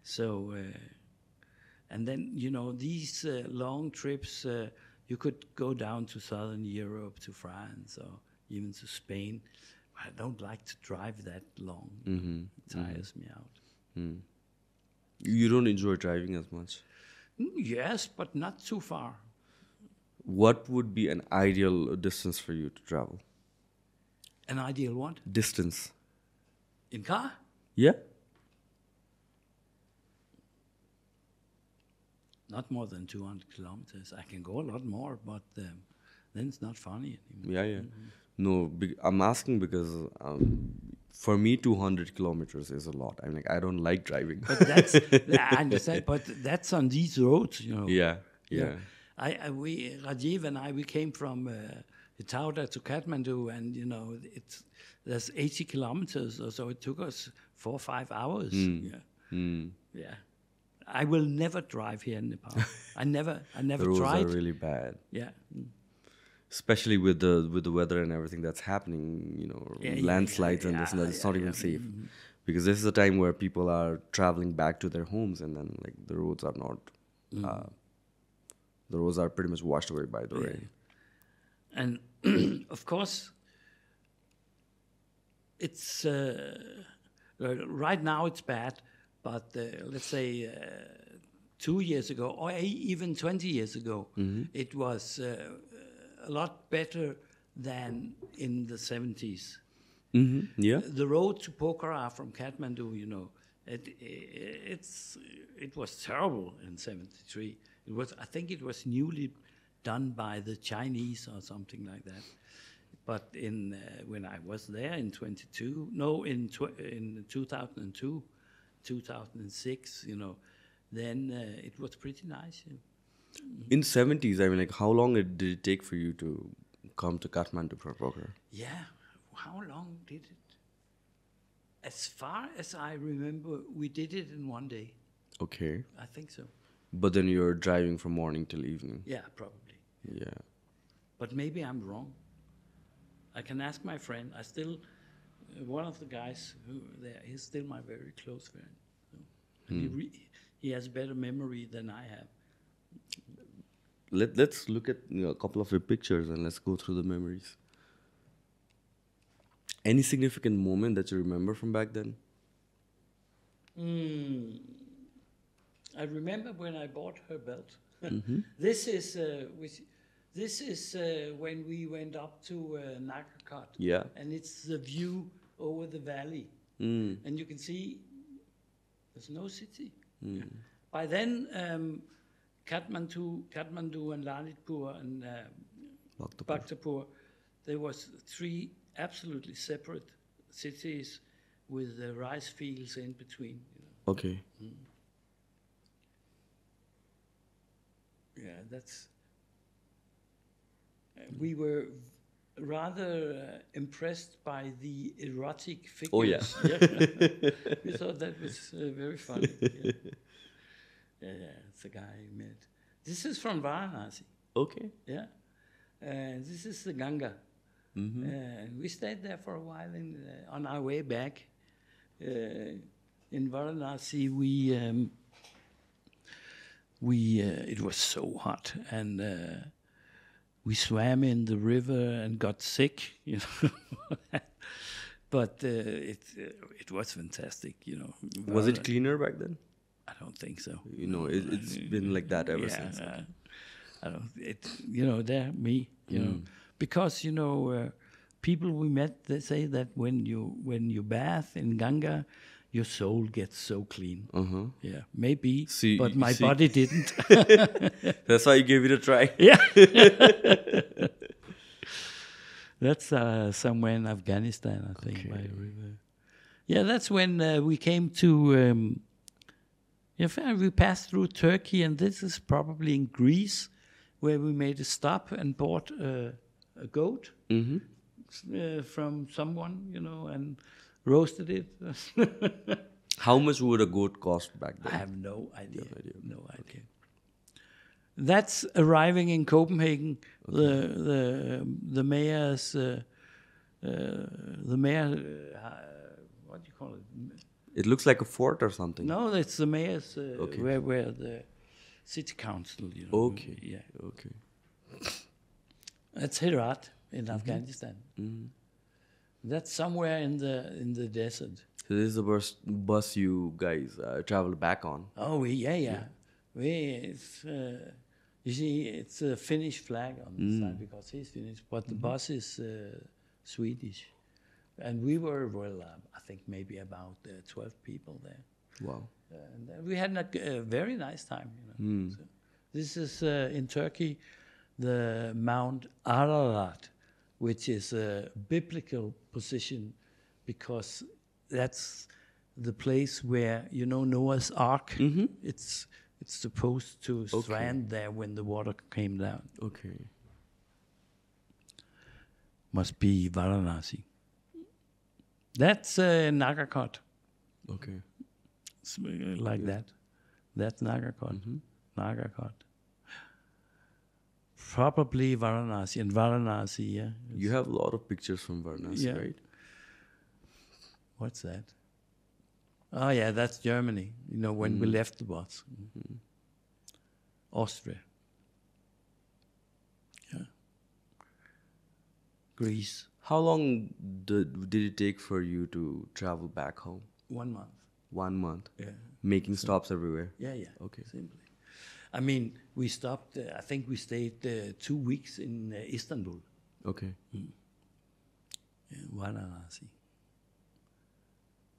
[SPEAKER 2] so. And then these long trips. You could go down to southern Europe, to France, or even to Spain. I don't like to drive that long. It tires me out.
[SPEAKER 1] You don't enjoy driving as much?
[SPEAKER 2] Yes, but not too far.
[SPEAKER 1] What would be an ideal distance for you to travel?
[SPEAKER 2] An ideal what?
[SPEAKER 1] Distance.
[SPEAKER 2] In car?
[SPEAKER 1] Yeah?
[SPEAKER 2] Not more than 200 kilometers. I can go a lot more, but then it's not funny anymore.
[SPEAKER 1] Yeah, yeah. No, I'm asking because for me, 200 kilometers is a lot. I'm like, I don't like driving.
[SPEAKER 2] But that's, I understand, but that's on these roads,
[SPEAKER 1] Yeah.
[SPEAKER 2] Rajiv and I, we came from Etauda to Kathmandu, and there's 80 kilometers or so. It took us 4 or 5 hours. Yeah. I will never drive here in Nepal. I never
[SPEAKER 1] The roads
[SPEAKER 2] tried.
[SPEAKER 1] are really bad.
[SPEAKER 2] Yeah.
[SPEAKER 1] Especially with the weather and everything that's happening, landslides and this and that. It's not even safe. Because this is a time where people are traveling back to their homes, and then like the roads are not. The roads are pretty much washed away by the rain.
[SPEAKER 2] And of course, it's right now it's bad. But let's say 2 years ago, or even 20 years ago, it was a lot better than in the 70s.
[SPEAKER 1] Yeah.
[SPEAKER 2] The road to Pokhara from Kathmandu, it was terrible in 73. I think it was newly done by the Chinese or something like that. But when I was there in 2002. 2006, then it was pretty nice.
[SPEAKER 1] In 70s, I mean, like, how long did it take for you to come to Kathmandu for Pokhara?
[SPEAKER 2] Yeah, how long did it? As far as I remember, we did it in 1 day.
[SPEAKER 1] Okay.
[SPEAKER 2] I think so.
[SPEAKER 1] But then you're driving from morning till evening.
[SPEAKER 2] Yeah, probably.
[SPEAKER 1] Yeah.
[SPEAKER 2] But maybe I'm wrong. I can ask my friend. One of the guys who there, he's still my very close friend. So he has better memory than I have.
[SPEAKER 1] Let's look at a couple of your pictures and let's go through the memories. Any significant moment that you remember from back then?
[SPEAKER 2] I remember when I bought her belt. This is when we went up to Nagakat.
[SPEAKER 1] Yeah.
[SPEAKER 2] And it's the view over the valley. And you can see there's no city. By then, Kathmandu and Lalitpur and Bhaktapur, there was 3 absolutely separate cities with rice fields in between.
[SPEAKER 1] Okay.
[SPEAKER 2] Yeah, that's... we were rather impressed by the erotic figures.
[SPEAKER 1] Oh, yeah.
[SPEAKER 2] We thought that was very funny. Yeah, it's a guy I met. This is from Varanasi.
[SPEAKER 1] Okay.
[SPEAKER 2] Yeah. This is the Ganga. We stayed there for a while, and on our way back in Varanasi, it was so hot, and we swam in the river and got sick, But it was fantastic,
[SPEAKER 1] Was it cleaner back then?
[SPEAKER 2] I don't think so.
[SPEAKER 1] It's been like that ever since.
[SPEAKER 2] I don't. Because people we met, they say that when you bath in Ganga, your soul gets so clean. Yeah, maybe, but my body didn't.
[SPEAKER 1] That's why you gave it a try.
[SPEAKER 2] Yeah. That's somewhere in Afghanistan, I think, by a river. Yeah, that's when we came to... we passed through Turkey, and this is probably in Greece, where we made a stop and bought a goat from someone, and roasted it.
[SPEAKER 1] How much would a goat cost back then?
[SPEAKER 2] I have no idea. No idea. That's arriving in Copenhagen. The mayor's the mayor. What do you call it?
[SPEAKER 1] It looks like a fort or something.
[SPEAKER 2] No, it's the mayor's.
[SPEAKER 1] Okay.
[SPEAKER 2] Where the city council.
[SPEAKER 1] Okay.
[SPEAKER 2] Yeah.
[SPEAKER 1] Okay.
[SPEAKER 2] That's Herat in Afghanistan. That's somewhere in the desert.
[SPEAKER 1] So this is the bus you guys travel back on.
[SPEAKER 2] Oh, yeah. It's, you see, it's a Finnish flag on the side because he's Finnish, but the bus is Swedish. And we were, I think maybe about 12 people there.
[SPEAKER 1] Wow.
[SPEAKER 2] And we had a very nice time. So this is in Turkey, the Mount Ararat, which is a biblical position because that's the place where, Noah's Ark, it's supposed to strand there when the water came down.
[SPEAKER 1] Okay.
[SPEAKER 2] Must be Varanasi. That's Nagakot.
[SPEAKER 1] Okay.
[SPEAKER 2] It's like that. That's Nagakot. Nagakot. Probably Varanasi. And Varanasi, yeah.
[SPEAKER 1] You have a lot of pictures from Varanasi, right?
[SPEAKER 2] What's that? Oh, yeah, that's Germany. When we left the bus. Austria. Yeah. Greece.
[SPEAKER 1] How long did it take for you to travel back home?
[SPEAKER 2] 1 month.
[SPEAKER 1] 1 month?
[SPEAKER 2] Yeah.
[SPEAKER 1] Making stops everywhere?
[SPEAKER 2] Yeah.
[SPEAKER 1] Okay.
[SPEAKER 2] Simply. I mean, we stopped, I think we stayed 2 weeks in Istanbul.
[SPEAKER 1] Okay.
[SPEAKER 2] Varanasi.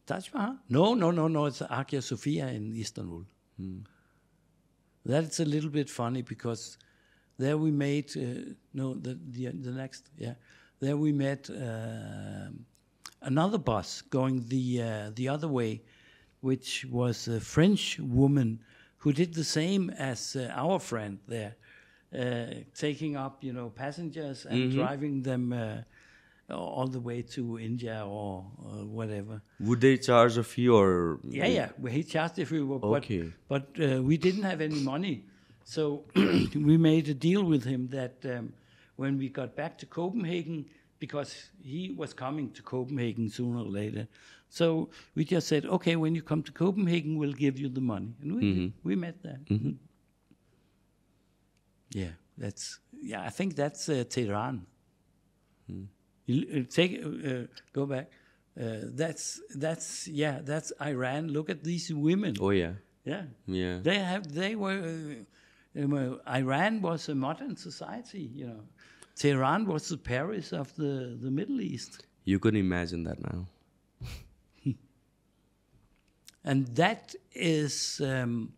[SPEAKER 2] Taj Mahal? No. It's Hagia Sophia in Istanbul. That's a little bit funny because there we made, the next, there we met another bus going the other way, which was a French woman who did the same as our friend there, taking up, passengers and driving them all the way to India or whatever.
[SPEAKER 1] Would they charge a fee or?
[SPEAKER 2] Yeah. He charged if we were,
[SPEAKER 1] Okay.
[SPEAKER 2] but we didn't have any money. So we made a deal with him that when we got back to Copenhagen, because he was coming to Copenhagen sooner or later, so we just said, okay, when you come to Copenhagen, we'll give you the money. And we met there. I think that's Tehran. You go back. That's Iran. Look at these women.
[SPEAKER 1] Oh yeah.
[SPEAKER 2] Yeah. They were. Iran was a modern society. Tehran was the Paris of the Middle East.
[SPEAKER 1] You couldn't imagine that now.
[SPEAKER 2] And that is the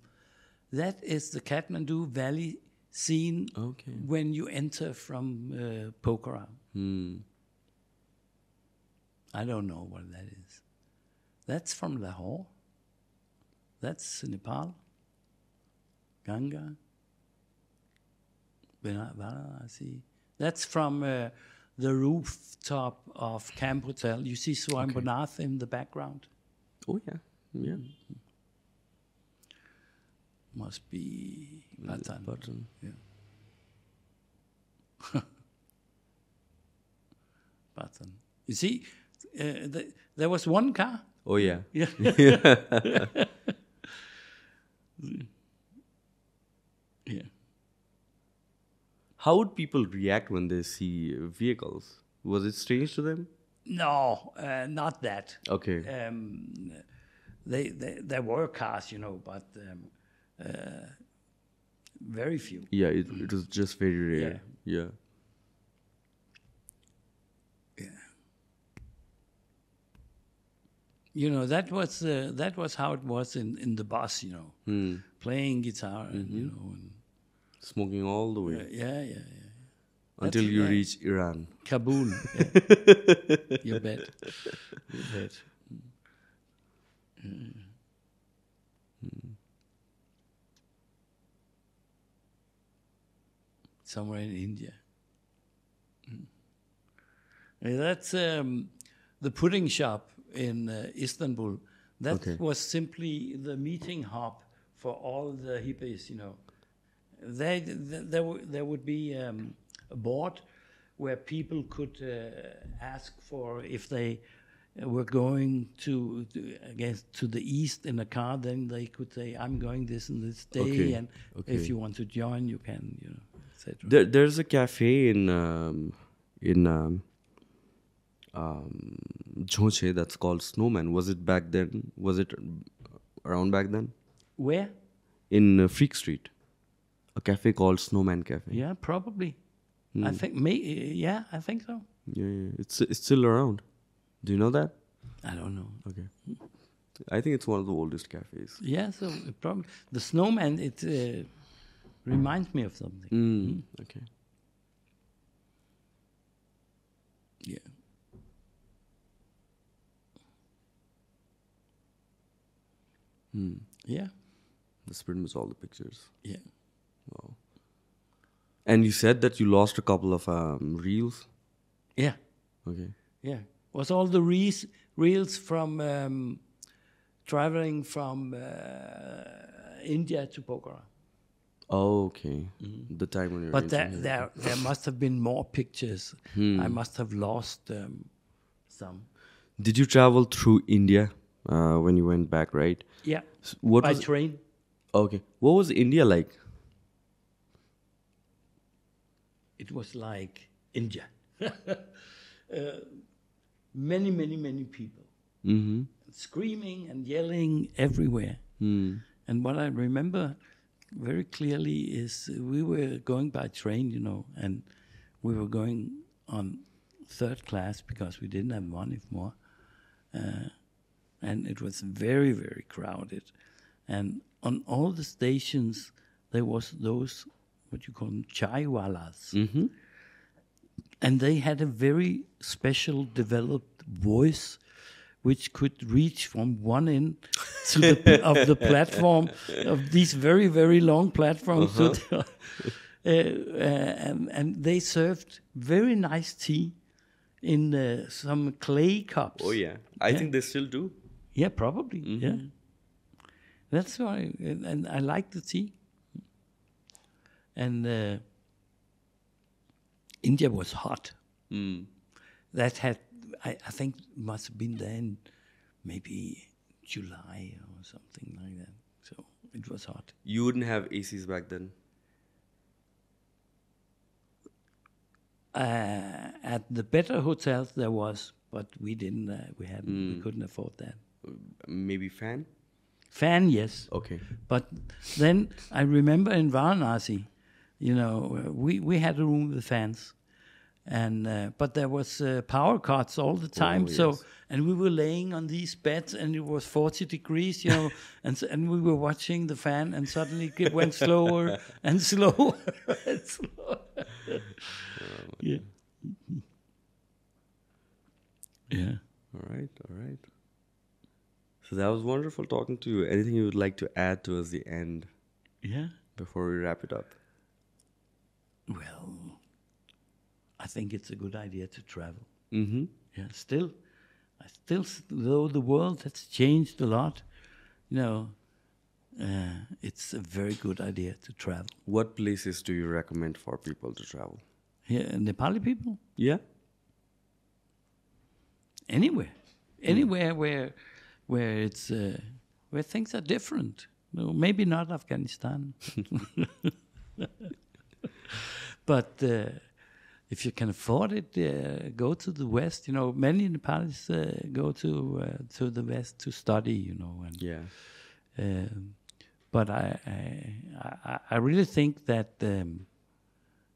[SPEAKER 2] Kathmandu Valley scene when you enter from Pokhara. I don't know what that is. That's from Lahore. That's Nepal. Ganga. Varanasi. That's from the rooftop of Camp Hotel. You see Swayambhunath in the background?
[SPEAKER 1] Oh yeah.
[SPEAKER 2] Must be Pradhan. Yeah. Pradhan. You see, there was one car.
[SPEAKER 1] Oh yeah.
[SPEAKER 2] Yeah. Yeah.
[SPEAKER 1] How would people react when they see vehicles? Was it strange to them?
[SPEAKER 2] No, not that.
[SPEAKER 1] Okay.
[SPEAKER 2] There were cars, but very few.
[SPEAKER 1] Yeah, it was just very rare. Yeah.
[SPEAKER 2] That was how it was in the bus, playing guitar and and
[SPEAKER 1] smoking all the way.
[SPEAKER 2] Yeah.
[SPEAKER 1] Until you reach Iran.
[SPEAKER 2] Kabul. You bet. Somewhere in India. That's the pudding shop in Istanbul. That was simply the meeting hub for all the hippies, There would be a board where people could ask for if they were going I guess, to the east in a car. Then they could say, "I'm going this and this day,
[SPEAKER 1] Okay,
[SPEAKER 2] and
[SPEAKER 1] okay.
[SPEAKER 2] if you want to join, you can," etc.
[SPEAKER 1] There's a cafe in Jhoche that's called Snowman. Was it back then? Was it around back then?
[SPEAKER 2] Where?
[SPEAKER 1] In Freak Street, a cafe called Snowman Cafe.
[SPEAKER 2] Yeah, probably. I think I think so.
[SPEAKER 1] Yeah. It's still around. Do you know that?
[SPEAKER 2] I don't know.
[SPEAKER 1] Okay. I think it's one of the oldest cafes.
[SPEAKER 2] Yeah, so probably the snowman. It reminds me of something.
[SPEAKER 1] Okay.
[SPEAKER 2] Yeah. Yeah.
[SPEAKER 1] That's pretty much all the pictures.
[SPEAKER 2] Yeah.
[SPEAKER 1] Wow. And you said that you lost a couple of reels.
[SPEAKER 2] Yeah.
[SPEAKER 1] Okay.
[SPEAKER 2] Yeah. Was all the reels from traveling from India to Pokhara.
[SPEAKER 1] Oh, okay. The time when you were
[SPEAKER 2] But
[SPEAKER 1] in
[SPEAKER 2] there must have been more pictures. I must have lost some.
[SPEAKER 1] Did you travel through India when you went back, right?
[SPEAKER 2] Yeah.
[SPEAKER 1] What
[SPEAKER 2] By
[SPEAKER 1] was
[SPEAKER 2] train.
[SPEAKER 1] Okay. What was India like?
[SPEAKER 2] It was like India. Many, many, many people.
[SPEAKER 1] Mm-hmm.
[SPEAKER 2] Screaming and yelling everywhere. And what I remember very clearly is we were going by train, and we were going on third class because we didn't have money more. And it was very, very crowded. And on all the stations, there was those, what you call them, chaiwalas.
[SPEAKER 1] Mm-hmm.
[SPEAKER 2] And they had a very special developed voice which could reach from one end to of the platform, of these very, very long platforms. And they served very nice tea in some clay cups.
[SPEAKER 1] Oh, yeah. I think they still do.
[SPEAKER 2] Yeah, probably. Yeah. That's why. And I like the tea. And India was hot. That had, I think, must have been then maybe July or something like that. So it was hot.
[SPEAKER 1] You wouldn't have ACs back then.
[SPEAKER 2] At the better hotels there was, but we didn't. We hadn't. We couldn't afford that.
[SPEAKER 1] Maybe fan?
[SPEAKER 2] Fan, yes.
[SPEAKER 1] Okay.
[SPEAKER 2] But then I remember in Varanasi, we had a room with fans, and but there was power cuts all the time.
[SPEAKER 1] Yes.
[SPEAKER 2] And we were laying on these beds, and it was 40 degrees, and we were watching the fan, and suddenly it went slower and slower and slower. Yeah. Yeah.
[SPEAKER 1] All right. So that was wonderful talking to you. Anything you would like to add towards the end?
[SPEAKER 2] Yeah.
[SPEAKER 1] Before we wrap it up?
[SPEAKER 2] Well, I think it's a good idea to travel.
[SPEAKER 1] Mm-hmm.
[SPEAKER 2] Yeah. Still, though the world has changed a lot, it's a very good idea to travel.
[SPEAKER 1] What places do you recommend for people to travel?
[SPEAKER 2] Yeah, Nepali people?
[SPEAKER 1] Yeah.
[SPEAKER 2] Anywhere where it's where things are different. Maybe not Afghanistan, but if you can afford it, go to the West. Many Nepalis go to the West to study. And
[SPEAKER 1] Yeah.
[SPEAKER 2] but I really think that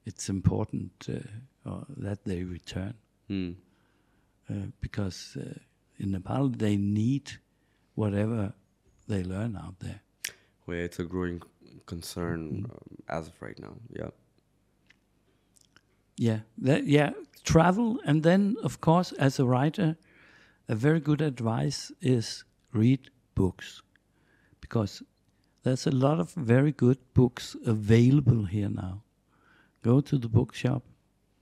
[SPEAKER 2] it's important that they return. Because in Nepal they need whatever they learn out there.
[SPEAKER 1] Well, it's a growing concern as of right now. Yeah.
[SPEAKER 2] Travel, and then of course as a writer, a very good advice is read books, because there's a lot of very good books available here now. Go to the bookshop,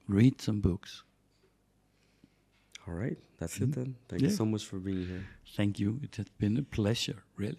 [SPEAKER 2] read some books.
[SPEAKER 1] All right. That's it then. Thank you so much for being here.
[SPEAKER 2] Thank you. It has been a pleasure, really.